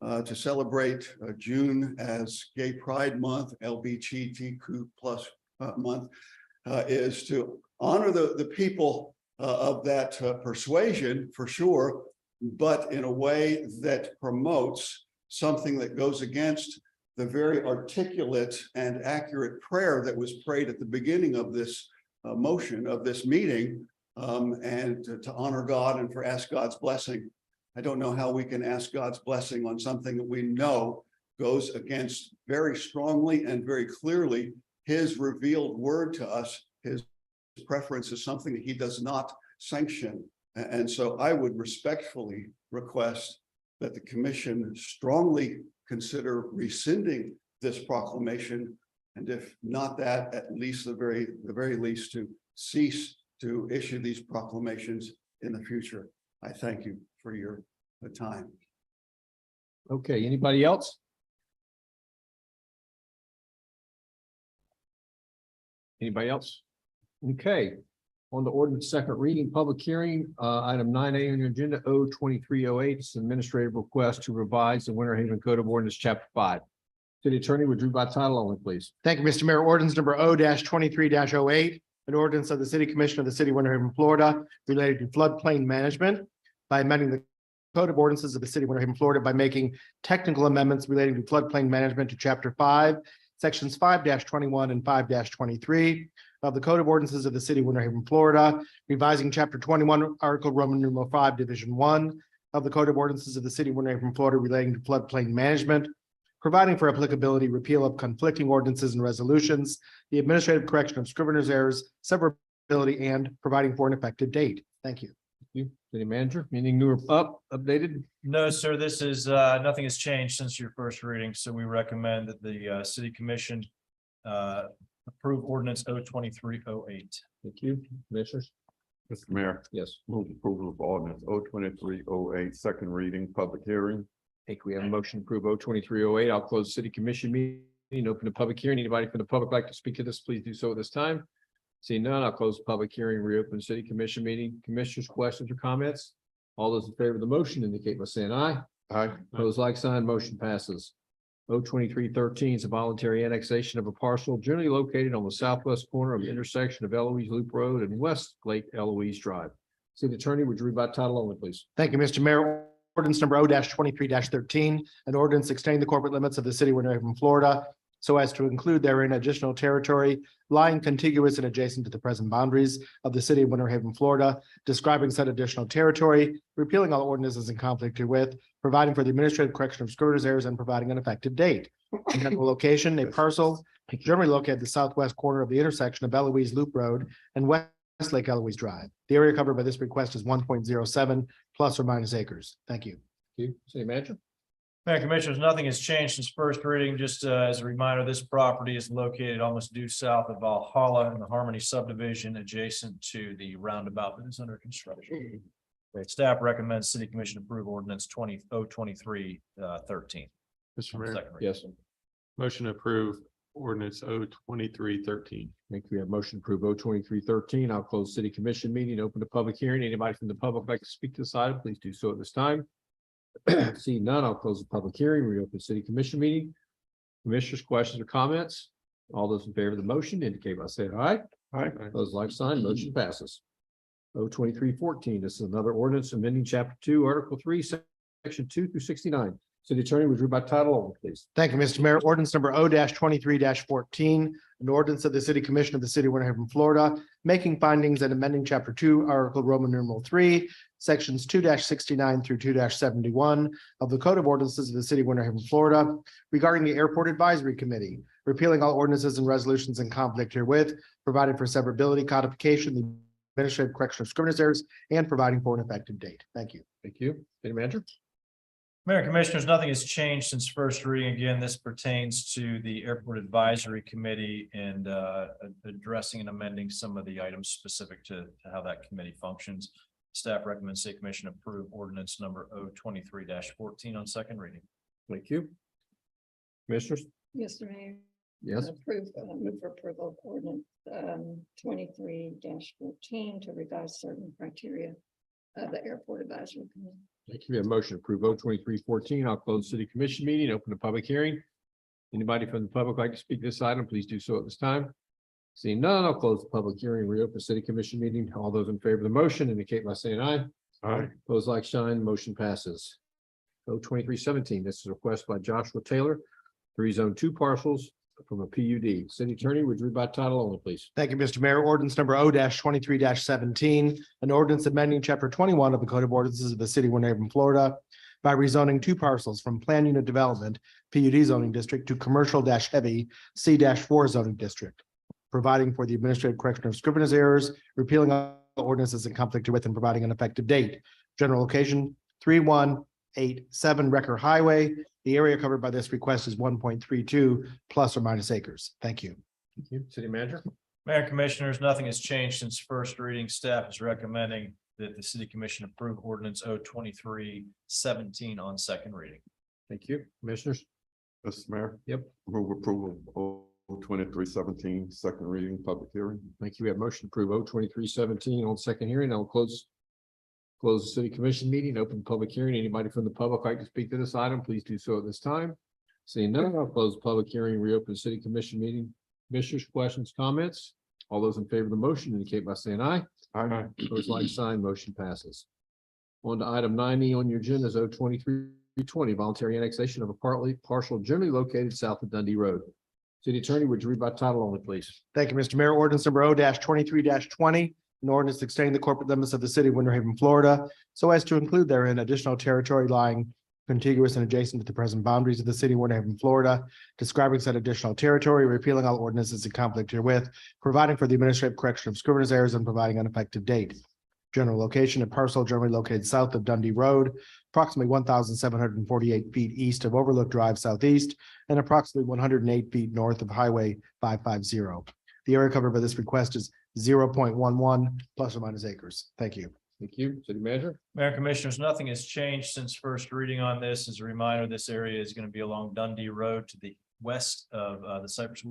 To celebrate June as Gay Pride Month, LGBTQ+ month, is to honor the people of that persuasion for sure, but in a way that promotes something that goes against the very articulate and accurate prayer that was prayed at the beginning of this motion of this meeting, and to honor God and ask God's blessing. I don't know how we can ask God's blessing on something that we know goes against very strongly and very clearly his revealed word to us. His preference is something that he does not sanction. And so I would respectfully request that the commission strongly consider rescinding this proclamation. And if not that, at least the very least to cease to issue these proclamations in the future. I thank you for your time. Okay, anybody else? Anybody else? Okay, on the ordinance second reading, public hearing, item 9A on your agenda, O2308, it's an administrative request to revise the Winter Haven Code of Ordinance, Chapter 5. City Attorney, would you read by title only, please? Thank you, Mr. Mayor. Ordinance number O-23-08, an ordinance of the City Commission of the City of Winter Haven, Florida, related to floodplain management by amending the Code of Ordinances of the City of Winter Haven, Florida, by making technical amendments relating to floodplain management to Chapter 5, Sections 5-21 and 5-23 of the Code of Ordinances of the City of Winter Haven, Florida, revising Chapter 21, Article Roman numeral 5, Division 1 of the Code of Ordinances of the City of Winter Haven, Florida, relating to floodplain management, providing for applicability, repeal of conflicting ordinances and resolutions, the administrative correction of scrivener's errors, severability, and providing for an effective date. Thank you. City Manager, anything new or updated? No, sir, this is, nothing has changed since your first reading, so we recommend that the city commission approve ordinance O2308. Thank you, Commissioners. Mr. Mayor, Yes. move approval of ordinance O2308, second reading, public hearing. I think we have a motion to approve O2308. I'll close the City Commission meeting, open the public hearing. Anybody from the public like to speak to this, please do so at this time. Seeing none, I'll close the public hearing, reopen the City Commission meeting. Commissioners, questions or comments? All those in favor of the motion indicate by saying aye. Aye. Opposed, like sign, motion passes. O2313 is a voluntary annexation of a parcel generally located on the southwest corner of the intersection of Eloise Loop Road and West Lake Eloise Drive. City Attorney, would you read by title only, please? Thank you, Mr. Mayor. Ordinance number O-23-13, an ordinance extending the corporate limits of the City of Winter Haven, Florida, so as to include therein additional territory lying contiguous and adjacent to the present boundaries of the City of Winter Haven, Florida, describing said additional territory, repealing all ordinances in conflict herewith, providing for the administrative correction of scrivener's errors, and providing an effective date. In the location, a parcel generally located at the southwest corner of the intersection of Eloise Loop Road and West Lake Eloise Drive. The area covered by this request is 1.07 plus or minus acres. Thank you. Thank you. City Manager? Mayor Commissioners, nothing has changed since first reading. Just as a reminder, this property is located almost due south of Valhalla in the Harmony subdivision, adjacent to the roundabout that is under construction. Staff recommends City Commission approve ordinance O2313. Mr. Mayor, Yes. motion to approve ordinance O2313. I think we have motion to approve O2313. I'll close City Commission meeting, open the public hearing. Anybody from the public like to speak to this item, please do so at this time. See none, I'll close the public hearing, reopen City Commission meeting. Commissioners, questions or comments? All those in favor of the motion indicate by saying aye. Aye. Those like sign, motion passes. O2314, this is another ordinance amending Chapter 2, Article 3, Section 2 through 69. City Attorney, would you read by title only, please? Thank you, Mr. Mayor. Ordinance number O-23-14, an ordinance of the City Commission of the City of Winter Haven, Florida, making findings and amending Chapter 2, Article Roman numeral 3, Sections 2-69 through 2-71 of the Code of Ordinances of the City of Winter Haven, Florida, regarding the Airport Advisory Committee, repealing all ordinances and resolutions in conflict herewith, providing for severability, codification, the administrative correction of scrivener's errors, and providing for an effective date. Thank you. Thank you. City Manager? Mayor and Commissioners, nothing has changed since first reading. Again, this pertains to the Airport Advisory Committee and addressing and amending some of the items specific to how that committee functions. Staff recommends City Commission approve ordinance number 023-14 on second reading. Thank you. Commissioners? Mr. Mayor. Yes. Move for approval of ordinance 23-14 to revise certain criteria of the Airport Advisory Committee. Thank you. We have a motion to approve 023-14. I'll close the city commission meeting, open the public hearing. Anybody from the public like to speak to this item, please do so at this time. Seeing none, I'll close the public hearing, reopen the city commission meeting. All those in favor of the motion indicate by saying aye. Aye. Opposed like sign, motion passes. 023-17, this is a request by Joshua Taylor, to rezone 2 parcels from a PUD. City Attorney, would you read by title only, please? Thank you, Mr. Mayor. Ordinance number O-23-17, an ordinance amending chapter 21 of the Code of Ordinances of the City of Winter Haven, Florida by rezoning 2 parcels from Plan Unit Development, PUD zoning district to Commercial-Heavy C-4 zoning district, providing for the administrative correction of scrivener's errors, repealing all ordinances in conflict with and providing an effective date. General location 3187 Wrecker Highway. The area covered by this request is 1.32 plus or minus acres. Thank you. Thank you. City Manager? Mayor and Commissioners, nothing has changed since first reading. Staff is recommending that the City Commission approve ordinance 023-17 on second reading. Thank you. Commissioners? Mr. Mayor. Yep. Move approval of 023-17, second reading, public hearing. Thank you. We have motion to approve 023-17 on second hearing. I'll close the city commission meeting, open public hearing. Anybody from the public like to speak to this item, please do so at this time. Seeing none, I'll close the public hearing, reopen the city commission meeting. Commissioners, questions, comments? All those in favor of the motion indicate by saying aye. Aye. Opposed like sign, motion passes. On to item 90 on your agenda is 023-20, voluntary annexation of a partial generally located south of Dundee Road. City Attorney, would you read by title only, please? Thank you, Mr. Mayor. Ordinance number O-23-20, an ordinance extending the corporate limits of the city of Winter Haven, Florida, so as to include therein additional territory lying contiguous and adjacent to the present boundaries of the city of Winter Haven, Florida, describing said additional territory, repealing all ordinances in conflict herewith, providing for the administrative correction of scrivener's errors, and providing an effective date. General location: a parcel generally located south of Dundee Road, approximately 1,748 feet east of Overlook Drive Southeast, and approximately 108 feet north of Highway 550. The area covered by this request is 0.11 plus or minus acres. Thank you. Thank you. City Manager? Mayor and Commissioners, nothing has changed since first reading on this. As a reminder, this area is going to be along Dundee Road to the west of the Cypress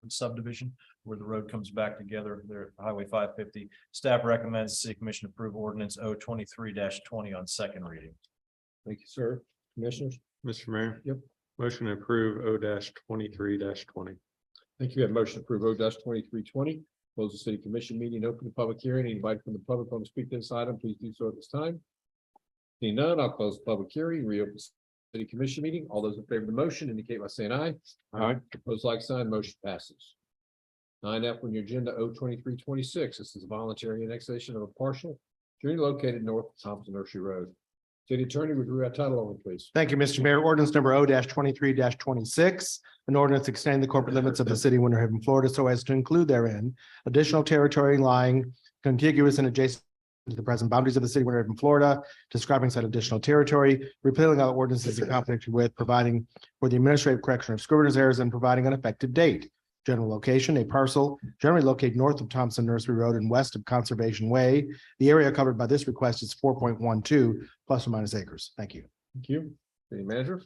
subdivision, where the road comes back together there at Highway 550. Staff recommends the City Commission approve ordinance 023-20 on second reading. Thank you, sir. Commissioners? Mr. Mayor. Yep. Motion to approve O-23-20. Thank you. We have motion to approve O-23-20. Close the city commission meeting, open the public hearing. Anybody from the public want to speak to this item, please do so at this time. Seeing none, I'll close the public hearing, reopen the city commission meeting. All those in favor of the motion indicate by saying aye. Aye. Opposed like sign, motion passes. 9F on your agenda, O-23-26. This is a voluntary annexation of a parcel generally located north of Thompson Nursery Road. City Attorney, would you read title only, please? Thank you, Mr. Mayor. Ordinance number O-23-26, an ordinance extending the corporate limits of the city of Winter Haven, Florida, so as to include therein additional territory lying contiguous and adjacent to the present boundaries of the city of Winter Haven, Florida, describing said additional territory, repealing all ordinances in conflict with, providing for the administrative correction of scrivener's errors, and providing an effective date. General location: a parcel generally located north of Thompson Nursery Road and west of Conservation Way. The area covered by this request is 4.12 plus or minus acres. Thank you. Thank you. City Manager?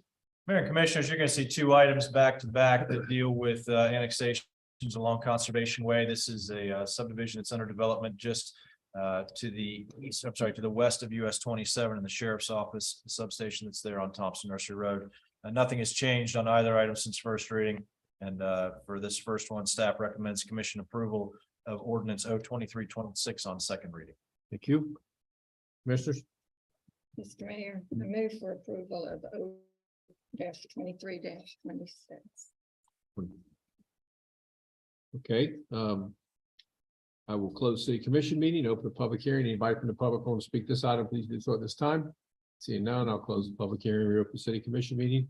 Mayor and Commissioners, you're going to see 2 items back to back that deal with annexations along Conservation Way. This is a subdivision that's under development just to the east, to the west of US 27 and the sheriff's office, the substation that's there on Thompson Nursery Road. Nothing has changed on either item since first reading. And for this first one, staff recommends commission approval of ordinance O-23-26 on second reading. Thank you. Commissioners? Mr. Mayor, I move for approval of O-23-26. Okay, I will close city commission meeting, open the public hearing. Anybody from the public want to speak this item, please do so at this time. Seeing none, I'll close the public hearing, reopen the city commission meeting.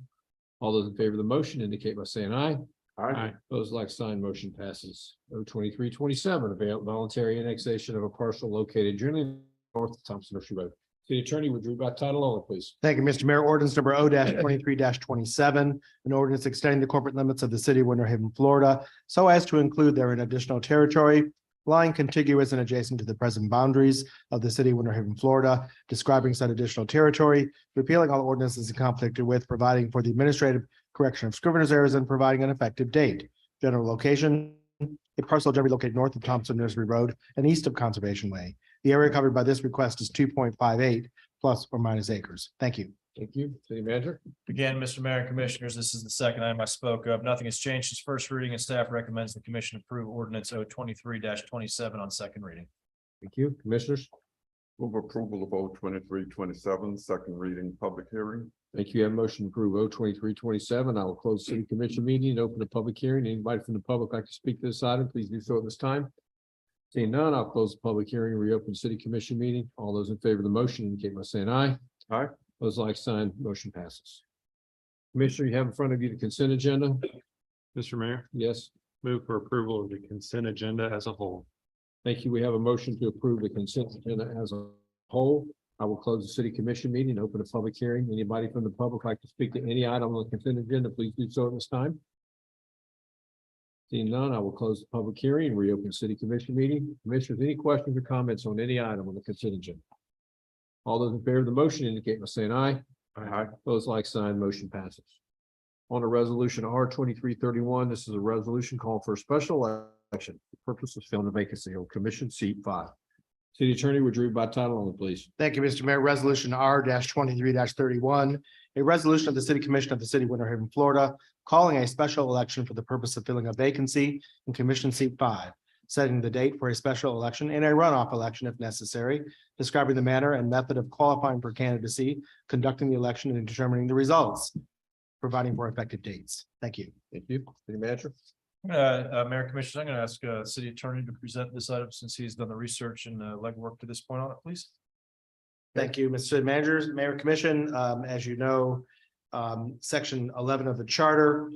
All those in favor of the motion indicate by saying aye. Aye. Opposed like sign, motion passes. O-23-27, voluntary annexation of a parcel located generally north of Thompson Nursery Road. City Attorney, would you read by title only, please? Thank you, Mr. Mayor. Ordinance number O 23 27, an ordinance extending the corporate limits of the city of Winter Haven, Florida, so as to include therein additional territory lying contiguous and adjacent to the present boundaries of the city of Winter Haven, Florida, describing said additional territory, repealing all ordinances in conflict with, providing for the administrative correction of scrivener's errors, and providing an effective date. General location: a parcel generally located north of Thompson Nursery Road and east of Conservation Way. The area covered by this request is 2.58 plus or minus acres. Thank you. Thank you. City Manager. Again, Mr. Mayor and Commissioners, this is the second item I spoke of. Nothing has changed since first reading, and staff recommends the commission approve ordinance O 23-27 on second reading. Thank you. Commissioners. Move approval of O 2327, second reading, public hearing. Thank you. I have a motion to approve O 2327. I will close the city commission meeting and open the public hearing. Anybody from the public like to speak to this item, please do so at this time. Seeing none, I'll close the public hearing and reopen the city commission meeting. All those in favor of the motion indicate by saying aye. Aye. Those like sign, motion passes. Commissioner, you have in front of you the consent agenda. Mr. Mayor, Yes, move for approval of the consent agenda as a whole. thank you. We have a motion to approve the consent agenda as a whole. I will close the city commission meeting and open a public hearing. Anybody from the public like to speak to any item on the consent agenda, please do so at this time. Seeing none, I will close the public hearing and reopen city commission meeting. Commissioners, any questions or comments on any item on the consent agenda? All those in favor of the motion indicate by saying aye. Aye. Those like sign, motion passes. On to resolution R 2331, this is a resolution calling for a special election. The purpose of filling a vacancy on commission seat 5. City Attorney, would you read by title only, please? Thank you, Mr. Mayor. Resolution R 23 31, a resolution of the City Commission of the City of Winter Haven, Florida, calling a special election for the purpose of filling a vacancy in Commission Seat 5, setting the date for a special election and a runoff election if necessary, describing the manner and method of qualifying for candidacy, conducting the election, and determining the results, providing for effective dates. Thank you. Thank you. City Manager. Mayor Commissioners, I'm going to ask City Attorney to present this item since he's done the research and legwork to this point on it, please. Thank you, Mr. Manager, Mayor Commission. As you know, Section 11 of the Charter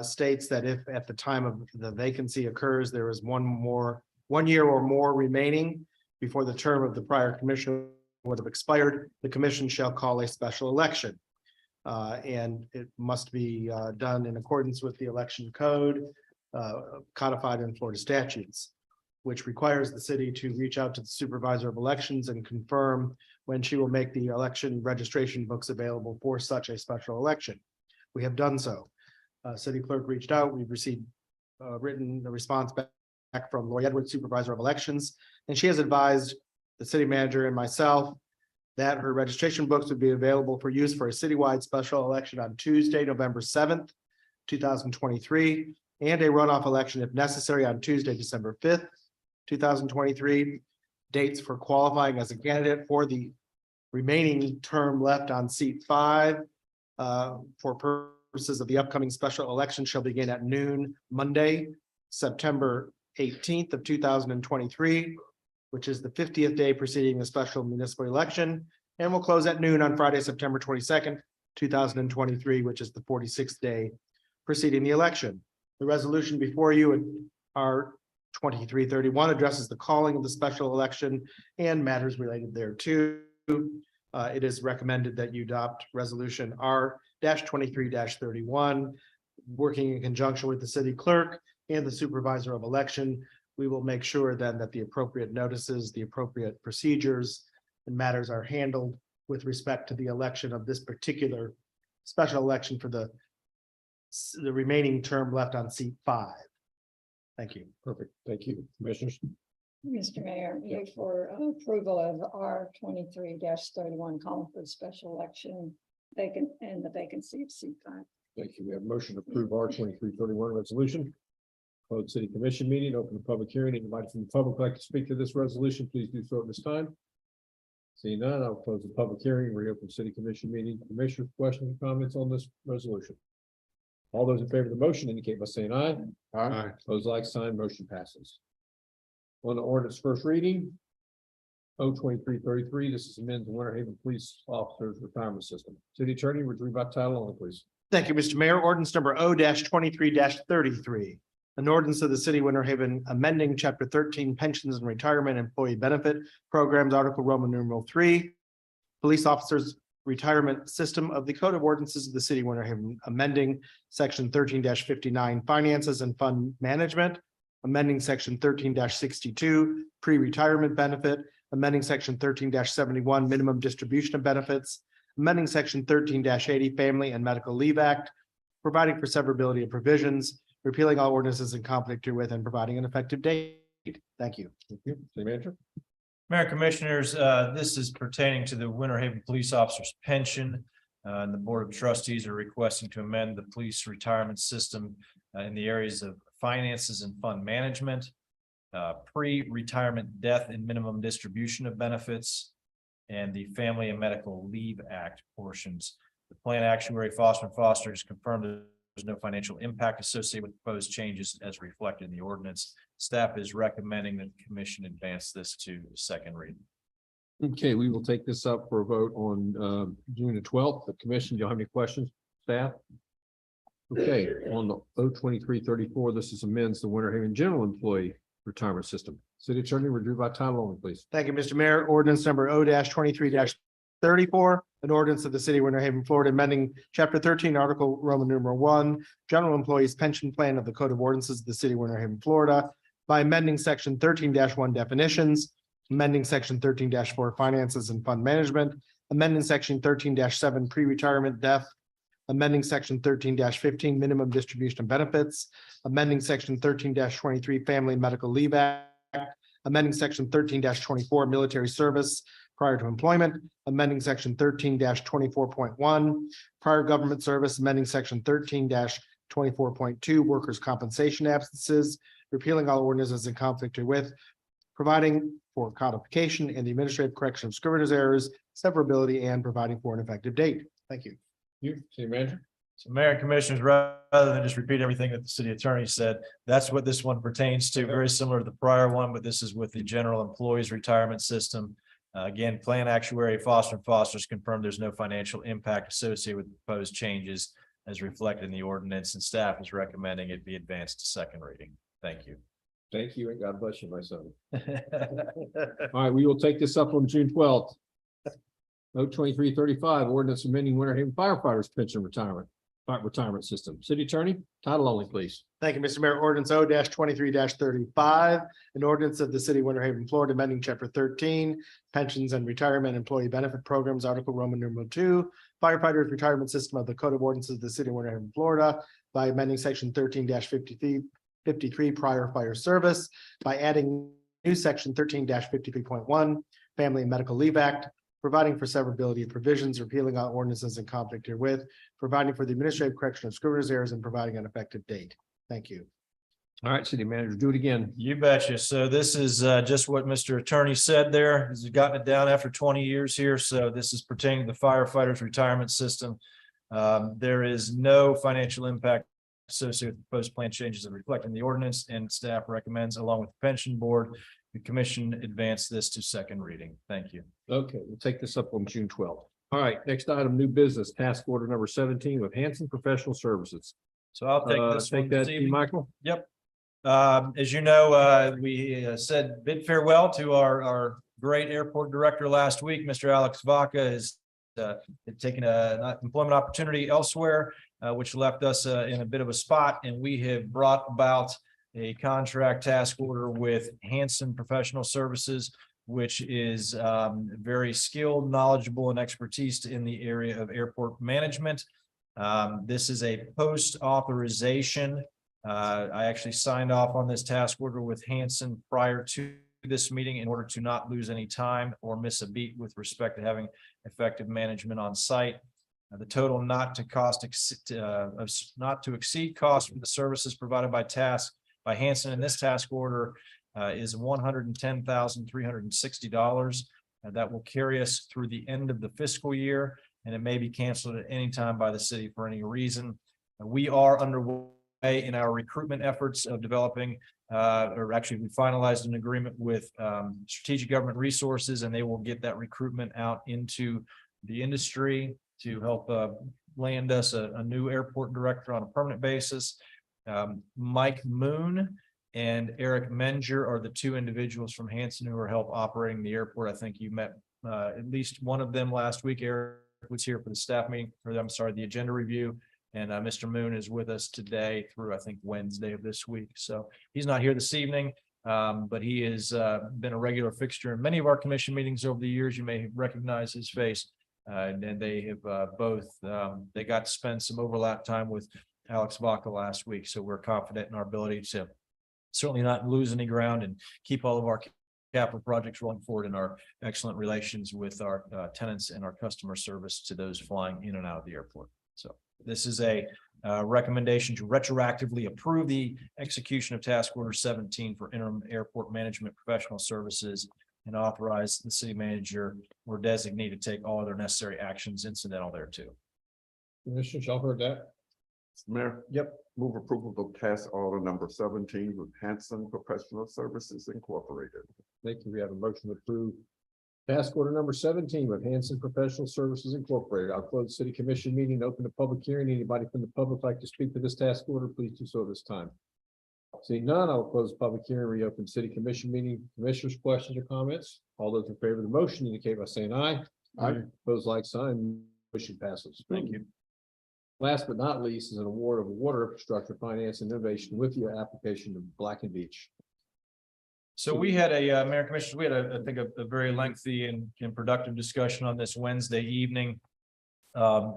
states that if at the time of the vacancy occurs, there is 1 year or more remaining before the term of the prior commissioner would have expired, the commission shall call a special election. And it must be done in accordance with the election code codified in Florida statutes, which requires the city to reach out to the supervisor of elections and confirm when she will make the election registration books available for such a special election. We have done so. City clerk reached out. We've received written response back from Lori Edwards, supervisor of elections, and she has advised the city manager and myself that her registration books would be available for use for a citywide special election on Tuesday, November 7th, 2023, and a runoff election if necessary on Tuesday, December 5th, 2023. Dates for qualifying as a candidate for the remaining term left on seat 5 for purposes of the upcoming special election shall begin at noon Monday, September 18th of 2023, which is the 50th day preceding the special municipal election, and will close at noon on Friday, September 22nd, 2023, which is the 46th day preceding the election. The resolution before you in R 2331 addresses the calling of the special election and matters related thereto. It is recommended that you adopt resolution R 23 31, working in conjunction with the city clerk and the supervisor of election. We will make sure then that the appropriate notices, the appropriate procedures and matters are handled with respect to the election of this particular special election for the remaining term left on seat 5. Thank you. Perfect. Thank you. Commissioners. Mr. Mayor, move for approval of R 23-31, calling for the special election vacant and the vacancy of seat 5. Thank you. We have a motion to approve R 2331 resolution. Close city commission meeting, open the public hearing. Anybody from the public like to speak to this resolution, please do so at this time. Seeing none, I'll close the public hearing, reopen city commission meeting. Commissioners, questions or comments on this resolution? All those in favor of the motion indicate by saying aye. Aye. Those like sign, motion passes. On the ordinance first reading, O 2333, this is amends the Winter Haven Police Officers Retirement System. City Attorney, would you read by title only, please? Thank you, Mr. Mayor. Ordinance number O 23 33. An ordinance of the city of Winter Haven amending chapter 13 pensions and retirement employee benefit programs, article Roman numeral 3, police officers retirement system of the Code of Ordinances of the City of Winter Haven, amending section 13-59 finances and fund management, amending section 13-62 pre-retirement benefit, amending section 13-71 minimum distribution of benefits, amending section 13-80 Family and Medical Leave Act, providing for severability of provisions, repealing all ordinances in conflict herewith, and providing an effective date. Thank you. Thank you. City Manager. Mayor and Commissioners, this is pertaining to the Winter Haven Police Officers Pension. And the Board of Trustees are requesting to amend the police retirement system in the areas of finances and fund management, pre-retirement death and minimum distribution of benefits, and the Family and Medical Leave Act portions. The plan actuary Foster & Foster has confirmed there's no financial impact associated with proposed changes as reflected in the ordinance. Staff is recommending that the commission advance this to second reading. Okay, we will take this up for a vote on June the 12th. The commission, do you have any questions, staff? Okay, on the 02334, this is amends the Winter Haven General Employee Retirement System. City Attorney, review by title only, please. Thank you, Mr. Mayor. Ordinance number O-23-34, an ordinance of the City of Winter Haven, Florida, amending Chapter 13, Article Roman numeral 1, General Employees Pension Plan of the Code of Ordinances of the City of Winter Haven, Florida, by amending section 13-1 definitions, amending section 13-4 finances and fund management, amending section 13-7 pre-retirement death, amending section 13-15 minimum distribution of benefits, amending section 13-23 Family and Medical Leave Act, amending section 13-24 military service prior to employment, amending section 13-24.1 prior government service, amending section 13-24.2 workers' compensation absences, repealing all ordinances in conflict herewith, providing for codification and the administrative correction of scrivener's errors, severability, and providing for an effective date. Thank you. You, City Manager. So Mayor and Commissioners, rather than just repeat everything that the city attorney said, that's what this one pertains to, very similar to the prior one, but this is with the general employees retirement system. Again, plan actuary Foster & Foster's confirmed there's no financial impact associated with the proposed changes as reflected in the ordinance, and staff is recommending it be advanced to second reading. Thank you. Thank you, and God bless you, my son. All right, we will take this up on June 12th. 02335, ordinance amending Winter Haven firefighters pension retirement system. City Attorney, title only, please. Thank you, Mr. Mayor. Ordinance O-23-35, an ordinance of the City of Winter Haven, Florida, amending Chapter 13, Pensions and Retirement Employee Benefit Programs, Article Roman numeral 2, Firefighters Retirement System of the Code of Ordinances of the City of Winter Haven, Florida, by amending section 13-53 prior fire service, by adding new section 13-53.1 Family and Medical Leave Act, providing for severability of provisions, repealing all ordinances in conflict herewith, providing for the administrative correction of scrivener's errors, and providing an effective date. Thank you. All right, City Manager, do it again. You betcha. So this is just what Mr. Attorney said there. He's gotten it down after 20 years here. So this is pertaining to the firefighters retirement system. There is no financial impact associated with proposed plan changes that reflect in the ordinance, and staff recommends, along with the pension board, the commission advance this to second reading. Thank you. Okay, we'll take this up on June 12th. All right, next item, new business, task order number 17 with Hanson Professional Services. So I'll take this one. Take that, this evening. Michael. Yep. As you know, we said bid farewell to our great airport director last week. Mr. Alex Vaca has taken an employment opportunity elsewhere, which left us in a bit of a spot, and we have brought about a contract task order with Hanson Professional Services, which is very skilled, knowledgeable, and expertise in the area of airport management. This is a post authorization. I actually signed off on this task order with Hanson prior to this meeting in order to not lose any time or miss a beat with respect to having effective management on site. The total not to exceed cost for the services provided by Hanson in this task order is $110,360. That will carry us through the end of the fiscal year, and it may be canceled at any time by the city for any reason. We are underway in our recruitment efforts of developing, or actually we finalized an agreement with Strategic Government Resources, and they will get that recruitment out into the industry to help land us a new airport director on a permanent basis. Mike Moon and Eric Menger are the two individuals from Hanson who are help operating the airport. I think you met at least one of them last week. Eric was here for the staff meeting, or I'm sorry, the agenda review. And Mr. Moon is with us today through, I think, Wednesday of this week. So he's not here this evening, but he has been a regular fixture in many of our commission meetings over the years. You may recognize his face. And they have both, they got to spend some overlap time with Alex Vaca last week. So we're confident in our ability to certainly not lose any ground and keep all of our capital projects rolling forward in our excellent relations with our tenants and our customer service to those flying in and out of the airport. So this is a recommendation to retroactively approve the execution of task order 17 for interim airport management professional services and authorize the city manager or designee to take all other necessary actions incidental thereto. Commissioners, y'all heard that? Mayor? Yep. Move approval of task order number 17 with Hanson Professional Services Incorporated. Thank you. We have a motion to approve task order number 17 with Hanson Professional Services Incorporated. I'll close the city commission meeting, open the public hearing. Anybody from the public like to speak to this task order, please do so this time. Seeing none, I will close the public hearing, reopen city commission meeting. Commissioners, questions or comments? All those in favor of the motion indicate by saying aye. Aye. Opposed, like sign. Motion passes. Thank you. Last but not least is an award of water infrastructure finance and innovation with your application to Black and Beach. So we had a, Mayor Commissioners, we had I think a very lengthy and productive discussion on this Wednesday evening.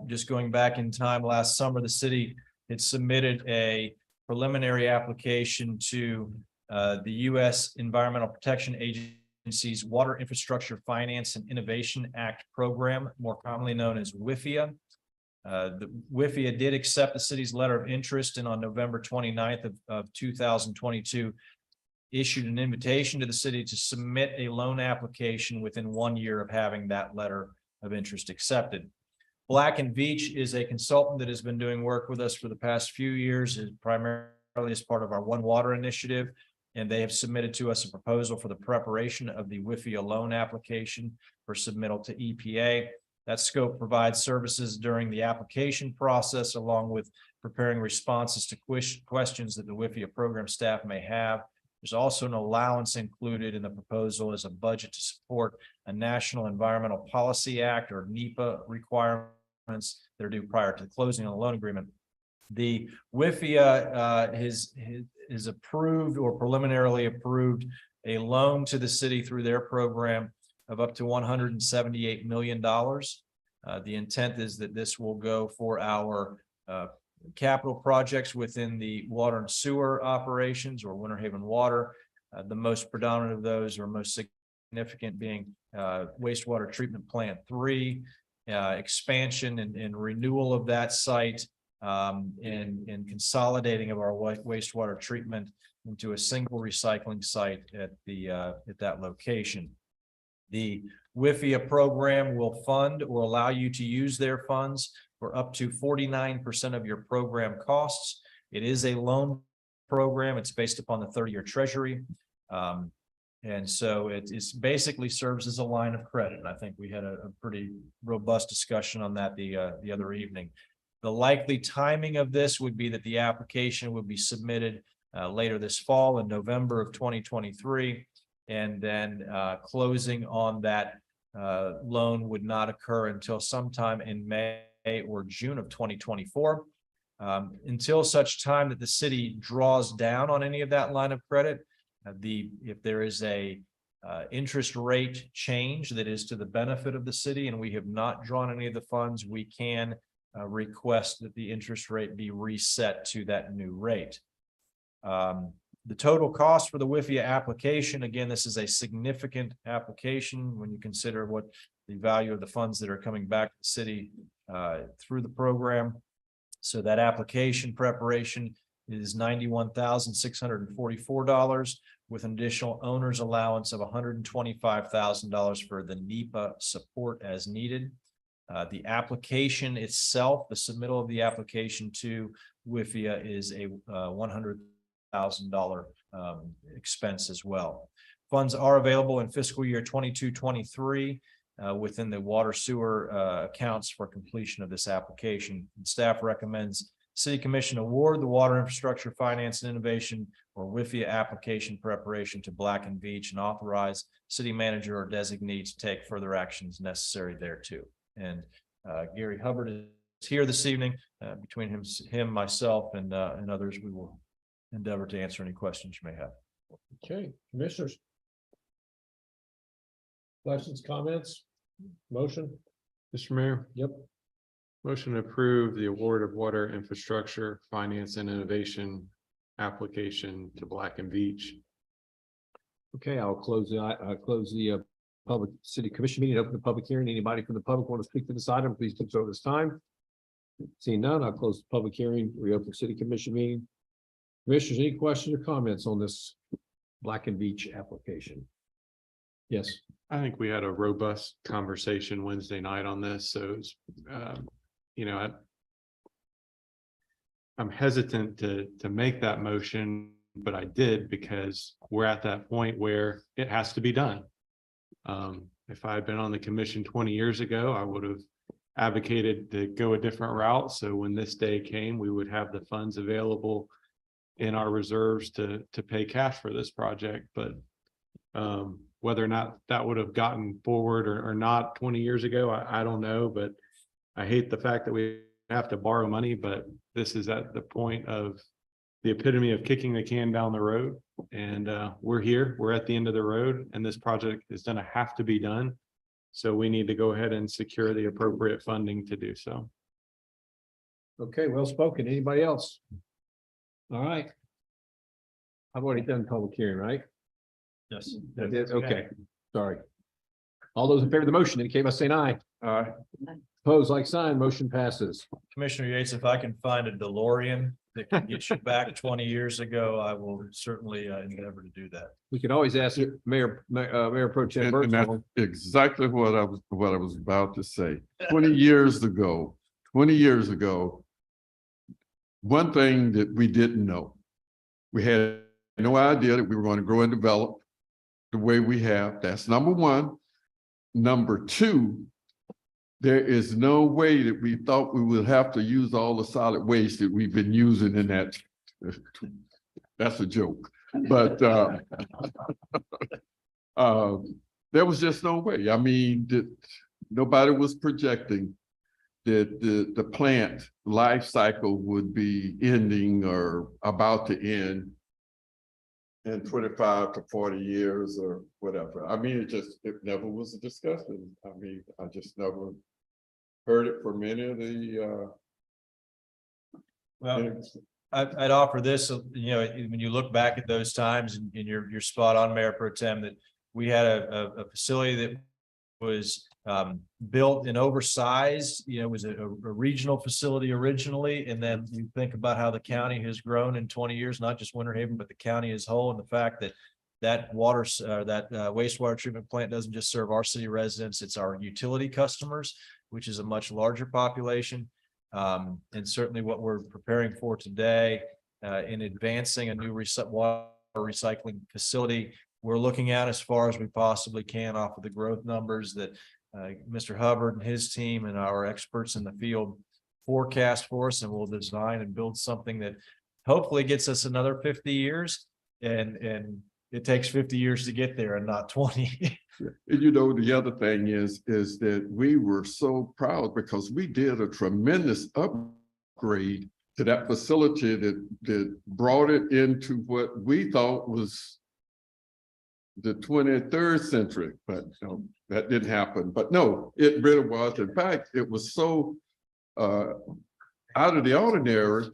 Just going back in time, last summer, the city had submitted a preliminary application to the U.S. Environmental Protection Agency's Water Infrastructure Finance and Innovation Act program, more commonly known as WIFIA. The WIFIA did accept the city's letter of interest, and on November 29th of 2022, issued an invitation to the city to submit a loan application within 1 year of having that letter of interest accepted. Black and Veatch is a consultant that has been doing work with us for the past few years, is primarily as part of our One Water initiative, and they have submitted to us a proposal for the preparation of the WIFIA loan application for submittal to EPA. That scope provides services during the application process, along with preparing responses to questions that the WIFIA program staff may have. There's also an allowance included in the proposal as a budget to support a National Environmental Policy Act or NEPA requirements that are due prior to the closing of the loan agreement. The WIFIA is approved or preliminarily approved a loan to the city through their program of up to $178 million. The intent is that this will go for our capital projects within the water and sewer operations or Winter Haven Water. The most predominant of those, or most significant, being wastewater treatment plant 3, expansion and renewal of that site, and consolidating of our wastewater treatment into a single recycling site at that location. The WIFIA program will fund or allow you to use their funds for up to 49% of your program costs. It is a loan program. It's based upon the 30-year treasury. And so it basically serves as a line of credit. And I think we had a pretty robust discussion on that the other evening. The likely timing of this would be that the application would be submitted later this fall in November of 2023. And then closing on that loan would not occur until sometime in May or June of 2024. Until such time that the city draws down on any of that line of credit, if there is a interest rate change that is to the benefit of the city and we have not drawn any of the funds, we can request that the interest rate be reset to that new rate. The total cost for the WIFIA application, again, this is a significant application when you consider what the value of the funds that are coming back to the city through the program. So that application preparation is $91,644 with an additional owner's allowance of $125,000 for the NEPA support as needed. The application itself, the submittal of the application to WIFIA, is a $100,000 expense as well. Funds are available in fiscal year 22-23 within the water sewer accounts for completion of this application. And staff recommends City Commission award the Water Infrastructure Finance and Innovation or WIFIA application preparation to Black and Veatch and authorize city manager or designee to take further actions necessary thereto. And Gary Hubbard is here this evening. Between him, myself, and others, we will endeavor to answer any questions you may have. Okay, commissioners. Questions, comments, motion? Mr. Mayor, Yep. motion to approve the award of water infrastructure, finance and innovation application to Black and Veatch. Okay, I'll close the public city commission meeting, open the public hearing. Anybody from the public want to speak to this item, please do so this time. Seeing none, I'll close the public hearing, reopen city commission meeting. Commissioners, any questions or comments on this Black and Veatch application? Yes. I think we had a robust conversation Wednesday night on this, so it's, you know, I'm hesitant to make that motion, but I did because we're at that point where it has to be done. If I had been on the commission 20 years ago, I would have advocated to go a different route. So when this day came, we would have the funds available in our reserves to pay cash for this project. But whether or not that would have gotten forward or not 20 years ago, I don't know. But I hate the fact that we have to borrow money, but this is at the point of the epitome of kicking the can down the road. And we're here, we're at the end of the road, and this project is going to have to be done. So we need to go ahead and secure the appropriate funding to do so. Okay, well spoken. Anybody else? All right. I've already done public hearing, right? Yes. I did, okay, sorry. All those in favor of the motion indicate by saying aye. Aye. Opposed, like sign, motion passes. Commissioner Yates, if I can find a DeLorean that can get you back 20 years ago, I will certainly endeavor to do that. We could always ask Mayor Pro Tem And that's Burke. exactly what I was about to say. 20 years ago, one thing that we didn't know, we had no idea that we were going to grow and develop the way we have. That's number one. Number two, there is no way that we thought we would have to use all the solid waste that we've been using in that. That's a joke, but there was just no way. I mean, nobody was projecting that the plant life cycle would be ending or about to end in 25 to 40 years or whatever. I mean, it never was a discussion. I mean, I just never heard it from any of the Well, I'd offer this, you know, when you look back at those times, and you're spot on, Mayor Pro Tem, that we had a facility that was built and oversized. You know, it was a regional facility originally, and then you think about how the county has grown in 20 years, not just Winter Haven, but the county as a whole, and the fact that wastewater treatment plant doesn't just serve our city residents, it's our utility customers, which is a much larger population. And certainly what we're preparing for today in advancing a new water recycling facility, we're looking at as far as we possibly can off of the growth numbers that Mr. Hubbard and his team and our experts in the field forecast for us, and we'll design and build something that hopefully gets us another 50 years. And it takes 50 years to get there and not 20. And you know, the other thing is that we were so proud because we did a tremendous upgrade to that facility that brought it into what we thought was the 23rd century, but no, that didn't happen. But no, it really was. In fact, it was so out of the ordinary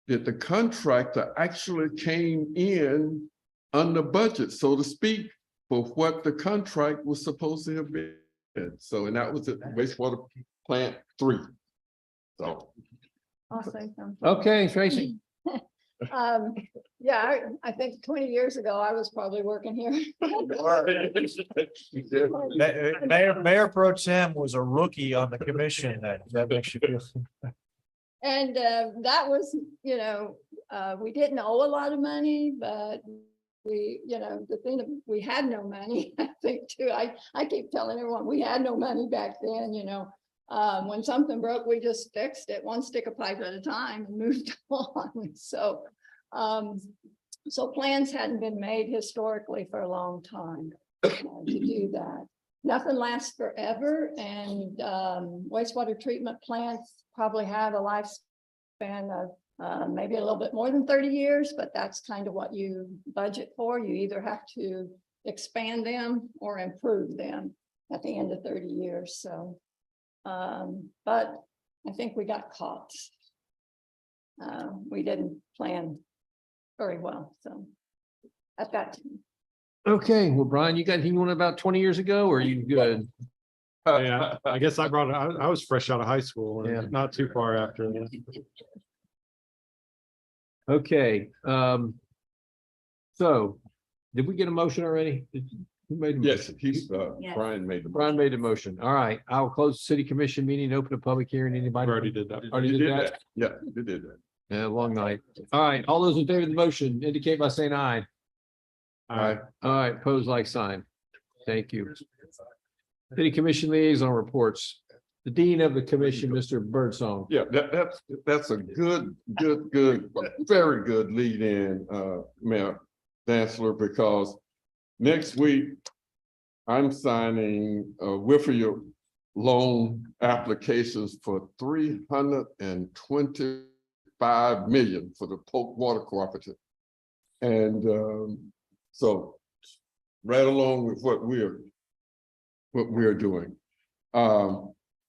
that the contractor actually came in under budget, so to speak, for what the contract was supposed to have been. So, and that was at wastewater plant 3. So. I'll say something. Okay, Tracy. Yeah, I think 20 years ago, I was probably working here. Mayor Pro Tem was a rookie on the commission. That makes you feel. And that was, you know, we didn't owe a lot of money, but we, you know, the thing that we had no money, I think too. I keep telling everyone we had no money back then, you know. When something broke, we just fixed it one stick of pipe at a time and moved on. So plans hadn't been made historically for a long time to do that. Nothing lasts forever, and wastewater treatment plants probably have a lifespan of maybe a little bit more than 30 years, but that's kind of what you budget for. You either have to expand them or improve them at the end of 30 years. So, but I think we got caught. We didn't plan very well, so at that time. Okay, well, Brian, you got anything you want about 20 years ago, or are you good? Yeah, I guess I brought, I was fresh out of high school Yeah. and not too far after. Okay, so did we get a motion already? Who made? the Yes, motion? he's, Yes. Brian made the. Brian made the motion. All right, I'll close the city commission meeting, open a public hearing. Anybody? Already did that. Already You did did that? that. Yeah, you did that. Yeah, long night. All right, all those in favor of the motion indicate by saying aye. Aye. All right, pose like sign. Thank you. City Commission liaison reports. The Dean of the Commission, Mr. Birdsong. Yeah, that's a good, very good lead in, Mayor Dantzler, because next week I'm signing WIFIA loan applications for 325 million for the Polk Water Cooperative. And so right along with what we're doing.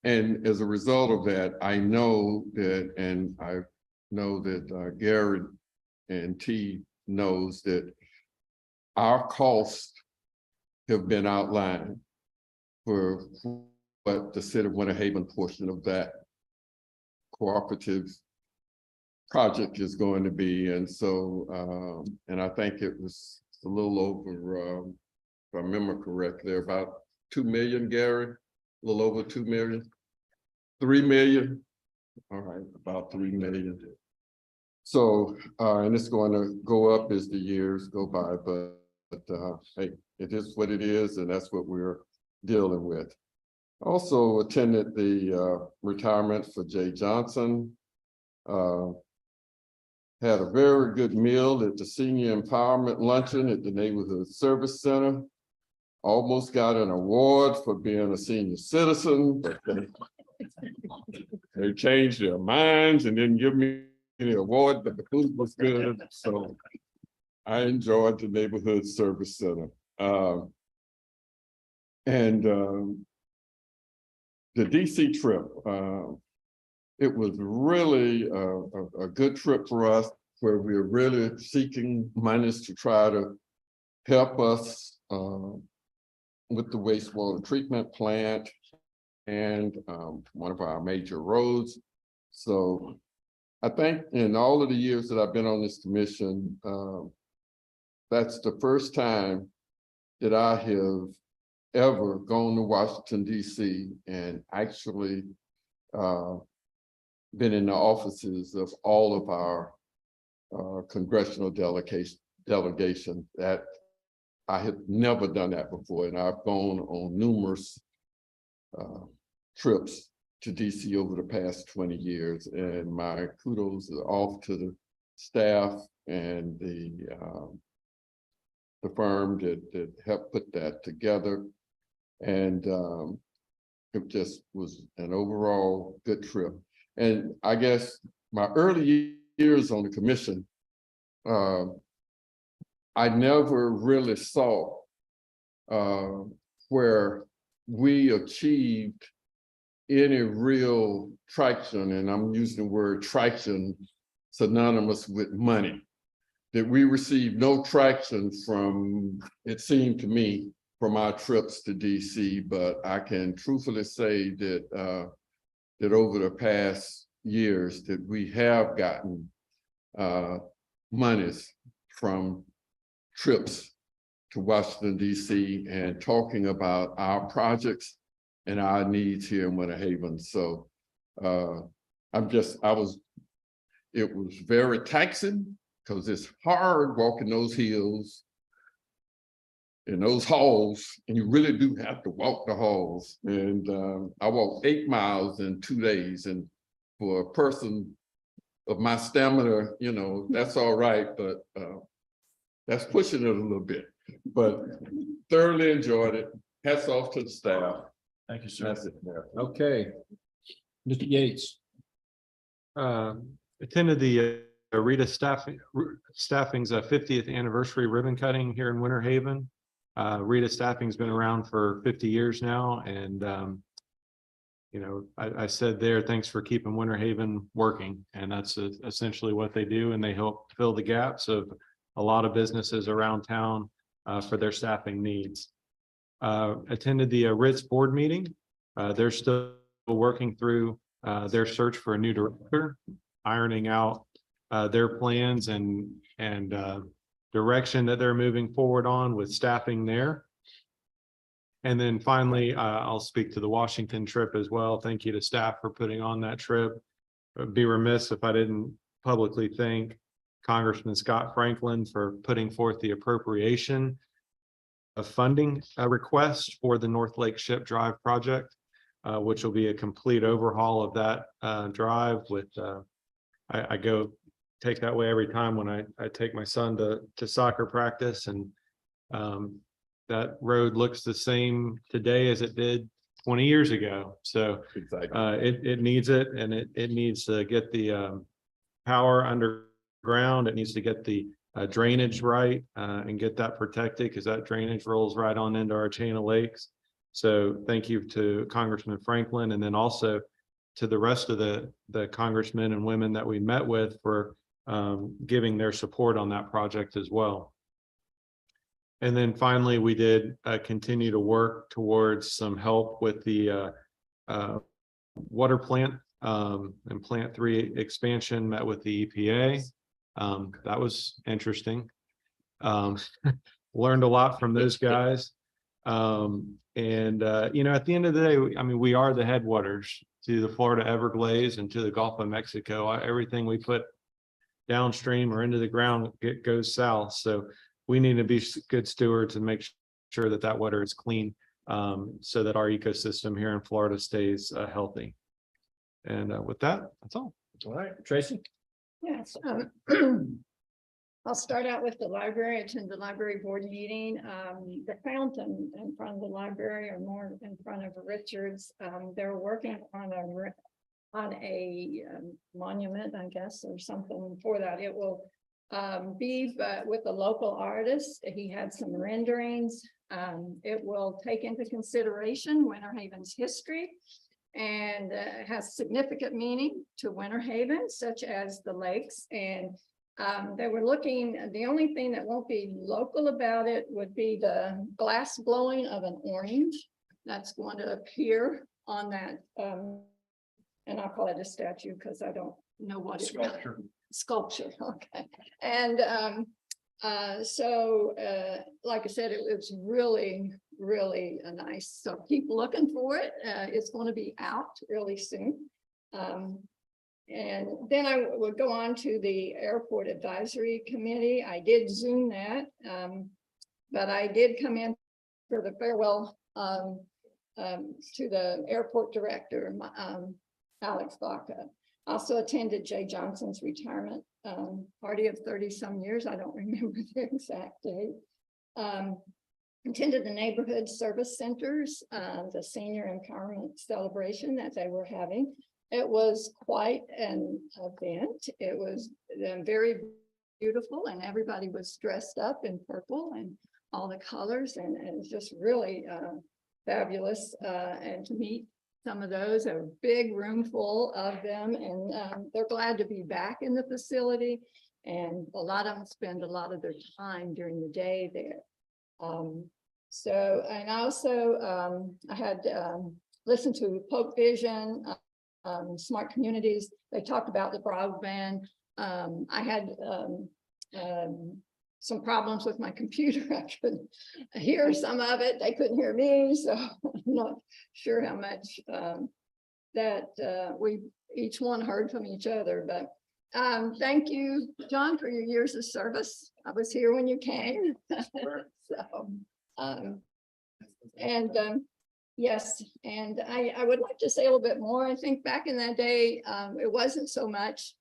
And as a result of that, I know that, and I know that Gary and T knows that our costs have been outlined for what the city of Winter Haven portion of that cooperative project is going to be. And so, and I think it was a little over, if I remember correctly, about 2 million, Gary, a little over 2 million, 3 million. All right, about 3 million. So, and it's going to go up as the years go by, but hey, it is what it is, and that's what we're dealing with. Also attended the retirement for Jay Johnson. Had a very good meal at the Senior Empowerment Luncheon at the Neighborhood Service Center. Almost got an award for being a senior citizen, but they changed their minds and didn't give me any award, but the food was good. So I enjoyed the Neighborhood Service Center. And the DC trip, it was really a good trip for us, where we were really seeking monies to try to help us with the wastewater treatment plant and one of our major roads. So I think in all of the years that I've been on this commission, that's the first time that I have ever gone to Washington, DC and actually been in the offices of all of our congressional delegation. That I have never done that before, and I've gone on numerous trips to DC over the past 20 years, and my kudos are off to the staff and the firm that helped put that together. And it just was an overall good trip. And I guess my early years on the commission, I never really saw where we achieved any real traction, and I'm using the word traction synonymous with money, that we received no traction from, it seemed to me, from our trips to DC. But I can truthfully say that that over the past years that we have gotten monies from trips to Washington, DC, and talking about our projects and our needs here in Winter Haven. So it was very taxing, because it's hard walking those hills in those halls, and you really do have to walk the halls. And I walked 8 miles in 2 days, and for a person of my stamina, you know, that's all right, but that's pushing it a little bit. But thoroughly enjoyed it. Hats off to the staff. Thank you, sir. That's it. Okay. Mr. Yates. Attended the Rita Staffing's 50th anniversary ribbon cutting here in Winter Haven. Rita Staffing's been around for 50 years now, and you know, I said there, thanks for keeping Winter Haven working, and that's essentially what they do, and they help fill the gaps of a lot of businesses around town for their staffing needs. Attended the Ritz board meeting. They're still working through their search for a new director, ironing out their plans and direction that they're moving forward on with staffing there. And then finally, I'll speak to the Washington trip as well. Thank you to staff for putting on that trip. I'd be remiss if I didn't publicly thank Congressman Scott Franklin for putting forth the appropriation of funding request for the North Lake Ship Drive project, which will be a complete overhaul of that drive with, I go take that way every time when I take my son to soccer practice, and that road looks the same today as it did 20 years ago. So it needs it, and it needs to get the power underground. It needs to get the drainage right and get that protected, because that drainage rolls right on into our chain of lakes. So thank you to Congressman Franklin, and then also to the rest of the congressmen and women that we met with for giving their support on that project as well. And then finally, we did continue to work towards some help with the water plant and Plant 3 expansion. Met with the EPA. That was interesting. Learned a lot from those guys. You know, at the end of the day, I mean, we are the headwaters to the Florida Everglades and to the Gulf of Mexico. Everything we put downstream or into the ground, it goes south. So we need to be good stewards and make sure that that water is clean, so that our ecosystem here in Florida stays healthy. And with that, that's all. All right, Tracy. Yes, I'll start out with the library. I attended the library board meeting. The fountain in front of the library, or more in front of Richards, they're working on a monument, I guess, or something for that. It will be but with a local artist. He had some renderings. It will take into consideration Winter Haven's history, and has significant meaning to Winter Haven, such as the lakes. And they were looking, the only thing that won't be local about it would be the glass blowing of an orange that's going to appear on that, and I'll call it a statue because I don't know what it's sculpture. Okay. And like I said, it was really nice. So keep looking for it. It's going to be out really soon. And then I would go on to the Airport Advisory Committee. I did Zoom that, but I did come in for the farewell to the airport director, Alex Baca. Also attended Jay Johnson's retirement party of 30-some years. I don't remember the exact date. Attended the neighborhood service centers, the senior empowerment celebration that they were having. It was quite an event. It was very beautiful, and everybody was dressed up in purple and all the colors, and it was just really fabulous. And to meet some of those, a big room full of them, and they're glad to be back in the facility. And a lot of them spend a lot of their time during the day there. And also I had listened to Pope Vision, Smart Communities. They talked about the broadband. I had some problems with my computer. I couldn't hear some of it. They couldn't hear me. So I'm not sure how much that we each one heard from each other. But thank you, John, for your years of service. I was here when you came. So Yes, and I would like to say a little bit more. I think back in that day, it wasn't so much.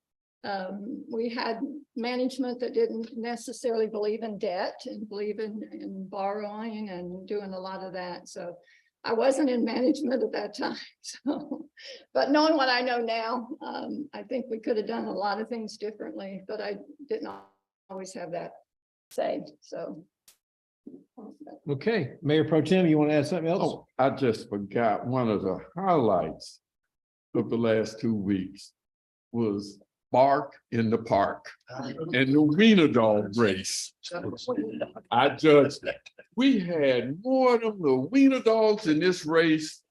We had management that didn't necessarily believe in debt and believe in borrowing and doing a lot of that. So I wasn't in management at that time. So, but knowing what I know now, I think we could have done a lot of things differently, but I didn't always have that say. So. Okay, Mayor Pro Tem, you want to add something else? Oh, I just forgot one of the highlights of the last 2 weeks was Bark in the Park and the Wiener Dog race. I judged that. We had more of them, the Wiener Dogs in this race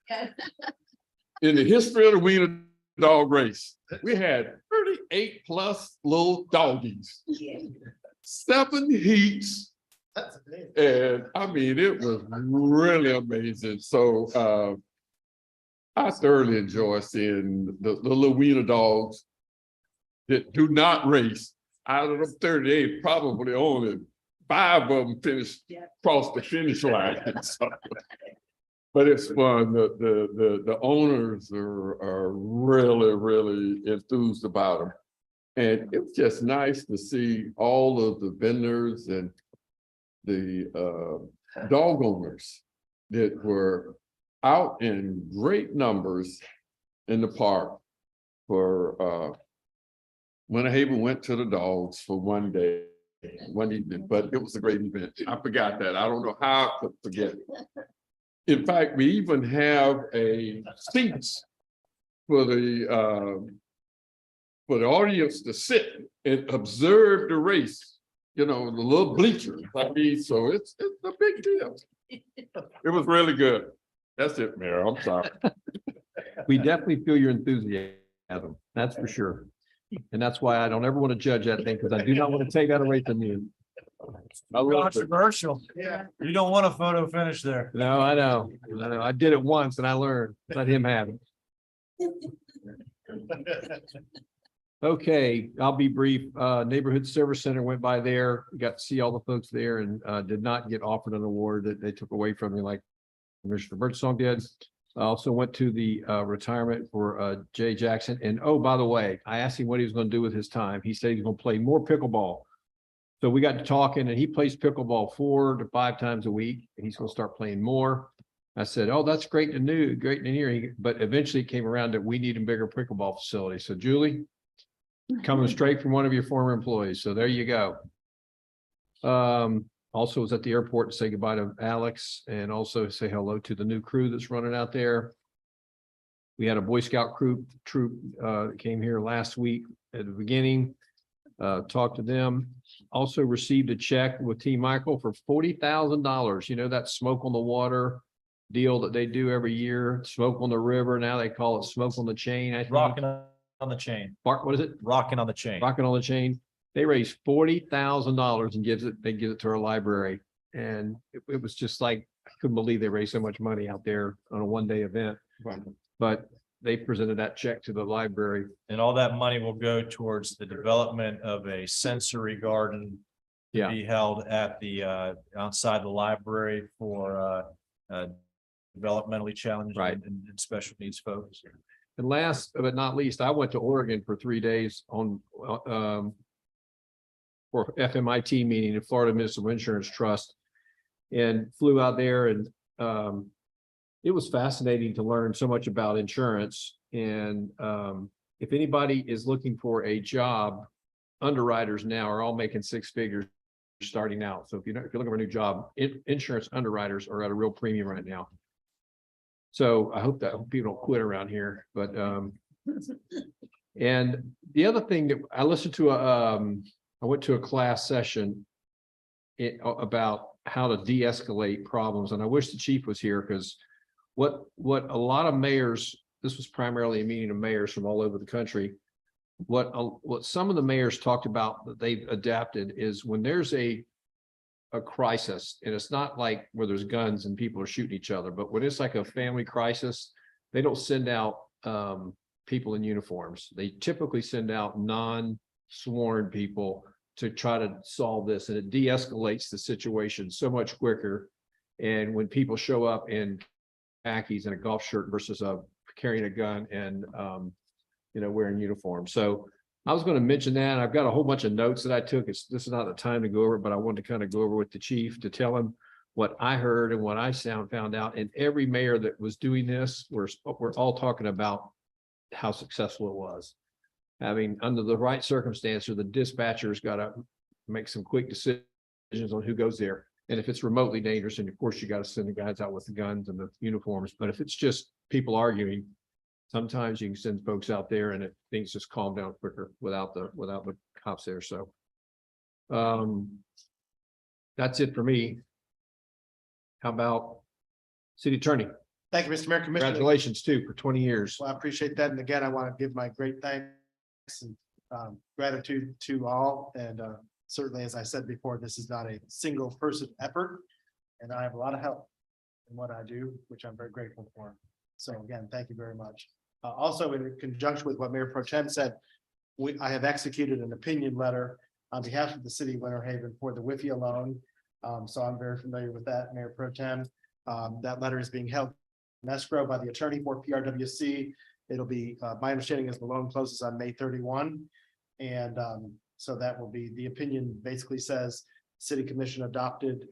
in the history of the Wiener Dog race. We had 38 plus little doggies, 7 heats. And I mean, it was really amazing. So I thoroughly enjoy seeing the little Wiener Dogs that do not race. Out of them 38, probably only 5 of them finished across the finish line. So, but it's fun. The owners are really enthused about them. And it was just nice to see all of the vendors and the dog owners that were out in great numbers in the park for Winter Haven went to the dogs for one day, one evening, but it was a great event. I forgot that. I don't know how I could forget it. In fact, we even have a seats for the audience to sit and observe the race. You know, the little bleachers. I mean, so it's a big deal. It was really good. That's it, Mayor. I'm sorry. We definitely feel your enthusiasm. That's for sure. And that's why I don't ever want to judge that thing, because I do not want to take that away from you. I love it. Controversial. Yeah. You don't want a photo finish there. No, I know. I did it once and I learned. Let him have it. Okay, I'll be brief. Neighborhood Service Center went by there, got to see all the folks there, and did not get offered an award that they took away from me like Commissioner Birdsong did. I also went to the retirement for Jay Jackson. And oh, by the way, I asked him what he was going to do with his time. He said he's going to play more pickleball. So we got to talking, and he plays pickleball 4 to 5 times a week, and he's going to start playing more. I said, oh, that's great to hear. But eventually it came around that we need a bigger pickleball facility. So Julie, coming straight from one of your former employees. So there you go. Also was at the airport to say goodbye to Alex and also say hello to the new crew that's running out there. We had a Boy Scout troop that came here last week at the beginning. Talked to them. Also received a check with T. Michael for $40,000. You know, that smoke on the water deal that they do every year, smoke on the river. Now they call it smoke on the chain. I think. Rocking on the chain. What is it? Rocking on the chain. Rocking on the chain. They raised $40,000 and they give it to our library. And it was just like, I couldn't believe they raised so much money out there on a one-day event. But they presented that check to the library. And all that money will go towards the development of a sensory garden to be held at the outside the library for developmentally challenged and special needs folks. And last but not least, I went to Oregon for 3 days on for FMIT meeting, the Florida Municipal Insurance Trust, and flew out there, and it was fascinating to learn so much about insurance. And if anybody is looking for a job, underwriters now are all making 6 figures starting out. So if you're looking for a new job, insurance underwriters are at a real premium right now. So I hope that people don't quit around here. But and the other thing that I listened to I went to a class session about how to de-escalate problems, and I wish the chief was here, because what a lot of mayors, this was primarily a meeting of mayors from all over the country. What some of the mayors talked about that they've adapted is when there's a crisis, and it's not like where there's guns and people are shooting each other, but when it's like a family crisis, they don't send out people in uniforms. They typically send out non-sworn people to try to solve this, and it de-escalates the situation so much quicker. And when people show up in khakis and a golf shirt versus carrying a gun and, wearing uniform. So I was going to mention that. I've got a whole bunch of notes that I took. This is not the time to go over, but I wanted to kind of go over with the chief to tell him what I heard and what I found out. And every mayor that was doing this, we're all talking about how successful it was. Having under the right circumstances, the dispatcher's got to make some quick decisions on who goes there. And if it's remotely dangerous, and of course you got to send the guys out with the guns and the uniforms. But if it's just people arguing, sometimes you can send folks out there and things just calm down quicker without the cops there. So that's it for me. How about city attorney? Thank you, Mr. Mayor, Commissioner. Congratulations too for 20 years. Well, I appreciate that. And again, I want to give my great thanks and gratitude to all. And certainly, as I said before, this is not a single person effort. And I have a lot of help in what I do, which I'm very grateful for. So again, thank you very much. Also, in conjunction with what Mayor Pro Tem said, I have executed an opinion letter on behalf of the city of Winter Haven for the WIFIA loan. So I'm very familiar with that, Mayor Pro Tem. That letter is being held in escrow by the attorney for PRWC. It'll be, my understanding is the loan closes on May 31. And so that will be, the opinion basically says, City Commission adopted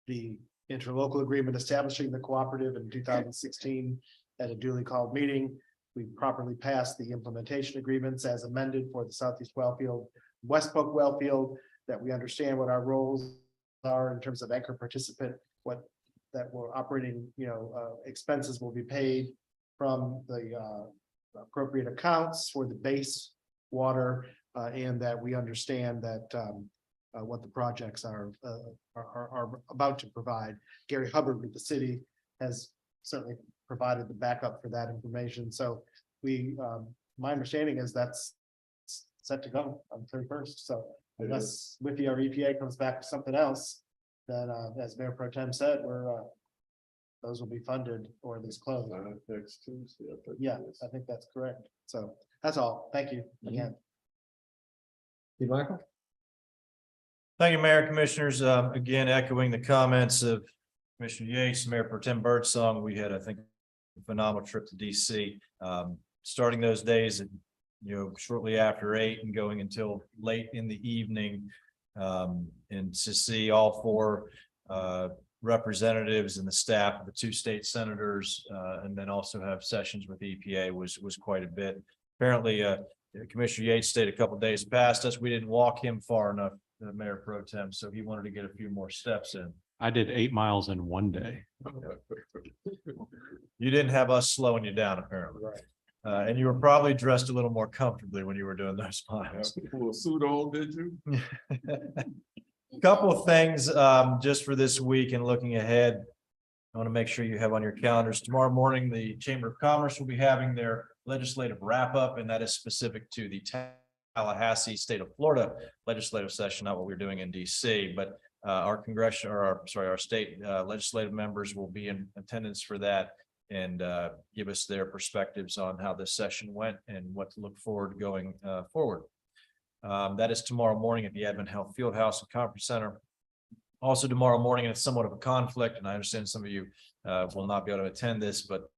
the interlocal agreement establishing the cooperative in 2016 at a duly called meeting. We properly passed the implementation agreements as amended for the Southeast Wellfield, West Polk Wellfield, that we understand what our roles are in terms of anchor participant, what that we're operating, expenses will be paid from the appropriate accounts for the base water, and that we understand that what the projects are about to provide. Gary Hubbard with the city has certainly provided the backup for that information. So we, my understanding is that's set to go on the 31st. So unless WIFIA or EPA comes back to something else, then as Mayor Pro Tem said, those will be funded or this closed. Next Tuesday. Yeah, I think that's correct. So that's all. Thank you again. Hey, Michael? Thank you, Mayor, Commissioners. Again, echoing the comments of Commissioner Yates, Mayor Pro Tem Birdsong. We had, I think, a phenomenal trip to DC. Starting those days at, shortly after 8 and going until late in the evening. And to see all 4 representatives and the staff of the 2 state senators, and then also have sessions with EPA was quite a bit. Apparently, Commissioner Yates stayed a couple days past us. We didn't walk him far enough, Mayor Pro Tem, so he wanted to get a few more steps in. I did 8 miles in one day. You didn't have us slowing you down, apparently. And you were probably dressed a little more comfortably when you were doing those miles. Pull a suit on, did you? Couple of things just for this week and looking ahead. I want to make sure you have on your calendars. Tomorrow morning, the Chamber of Commerce will be having their legislative wrap up, and that is specific to the Tallahassee, state of Florida legislative session, not what we're doing in DC, but our state legislative members will be in attendance for that and give us their perspectives on how this session went and what to look forward to going forward. That is tomorrow morning at the Advent Health Fieldhouse and Conference Center. Also tomorrow morning, and it's somewhat of a conflict, and I understand some of you will not be able to attend this, but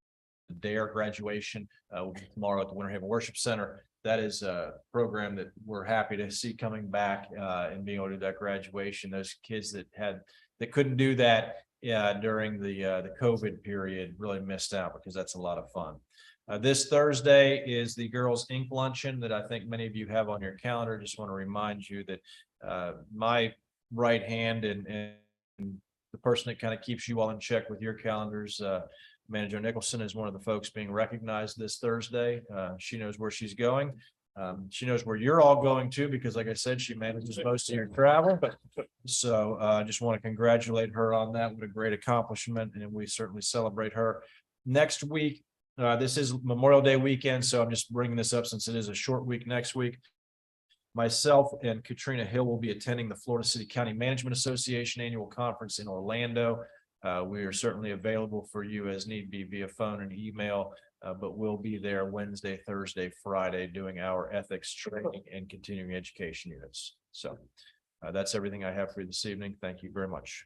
the DARE graduation will be tomorrow at the Winter Haven Worship Center. That is a program that we're happy to see coming back and being able to do that graduation. Those kids that couldn't do that during the COVID period really missed out, because that's a lot of fun. This Thursday is the Girls Ink Luncheon that I think many of you have on your calendar. Just want to remind you that my right hand and the person that kind of keeps you all in check with your calendars, Manager Nicholson, is one of the folks being recognized this Thursday. She knows where she's going. She knows where you're all going to, because like I said, she manages most of your travel. So I just want to congratulate her on that. What a great accomplishment. And we certainly celebrate her. Next week, this is Memorial Day weekend, so I'm just bringing this up since it is a short week next week. Myself and Katrina Hill will be attending the Florida City County Management Association Annual Conference in Orlando. We are certainly available for you as need be via phone and email, but we'll be there Wednesday, Thursday, Friday doing our ethics training and continuing education units. So that's everything I have for you this evening. Thank you very much.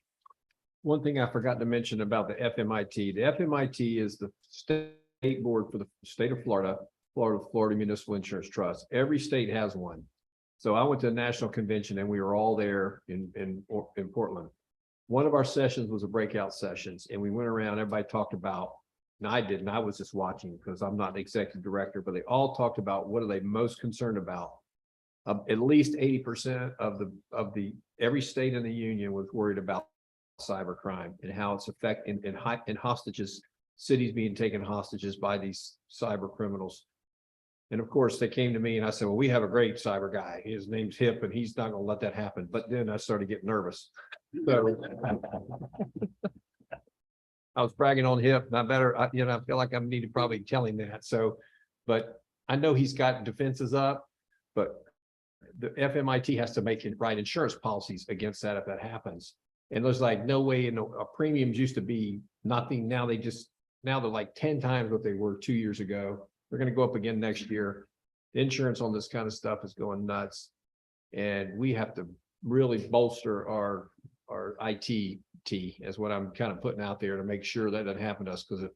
one thing I forgot to mention about the FMIT. The FMIT is the state board for the state of Florida, Florida Municipal Insurance Trust. Every state has one. So I went to a national convention and we were all there in Portland. One of our sessions was a breakout sessions and we went around, everybody talked about, and I didn't, I was just watching because I'm not the executive director, but they all talked about what are they most concerned about. At least 80% of the every state in the union was worried about cybercrime and how it's affecting in hostages, cities being taken hostages by these cyber criminals. And of course, they came to me and I said, well, we have a great cyber guy. His name's Hip and he's not going to let that happen. But then I started getting nervous. So I was bragging on Hip and I feel like I need to probably tell him that. So, but I know he's got defenses up, but the FMIT has to write insurance policies against that if that happens. And there's like no way, premiums used to be nothing. Now they're like 10 times what they were 2 years ago. They're going to go up again next year. The insurance on this kind of stuff is going nuts. And we have to really bolster our IT is what I'm kind of putting out there to make sure that doesn't happen to us. Because if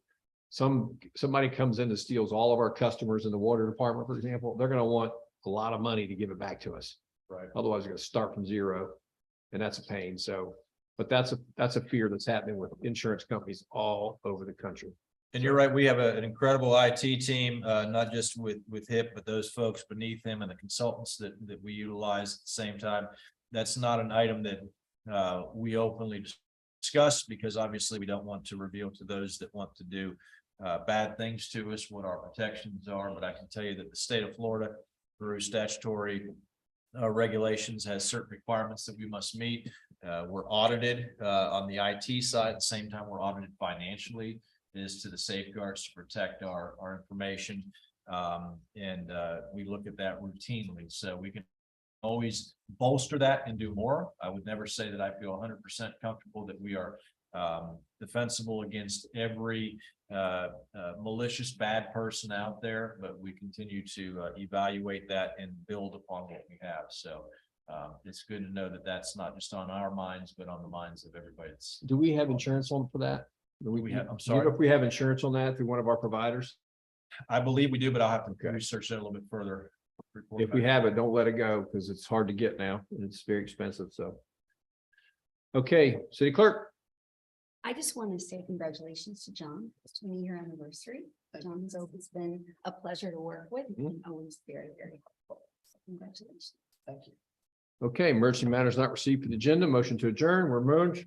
somebody comes in and steals all of our customers in the water department, for example, they're going to want a lot of money to give it back to us. Right. Otherwise, they're going to start from zero. And that's a pain. So, but that's a fear that's happening with insurance companies all over the country. And you're right, we have an incredible IT team, not just with HIP, but those folks beneath them and the consultants that we utilize at the same time. That's not an item that we openly discuss because obviously we don't want to reveal to those that want to do bad things to us what our protections are. But I can tell you that the state of Florida, through statutory regulations, has certain requirements that we must meet. We're audited on the IT side. At the same time, we're audited financially as to the safeguards to protect our information. And we look at that routinely. So we can always bolster that and do more. I would never say that I feel 100% comfortable that we are defensible against every malicious bad person out there, but we continue to evaluate that and build upon what we have. So it's good to know that that's not just on our minds, but on the minds of everybody. Do we have insurance for that? We have, I'm Do you know sorry, if we have insurance on that through one of our providers? I believe we do, but I'll have to research that a little bit further. If we have it, don't let it go because it's hard to get now. And it's very expensive. So. Okay, city clerk. I just want to say congratulations to John. It's 20-year anniversary. John has always been a pleasure to work with and always very, very helpful. So congratulations. Thank you. Okay, emergency matters not received for the agenda. Motion to adjourn. We're moved.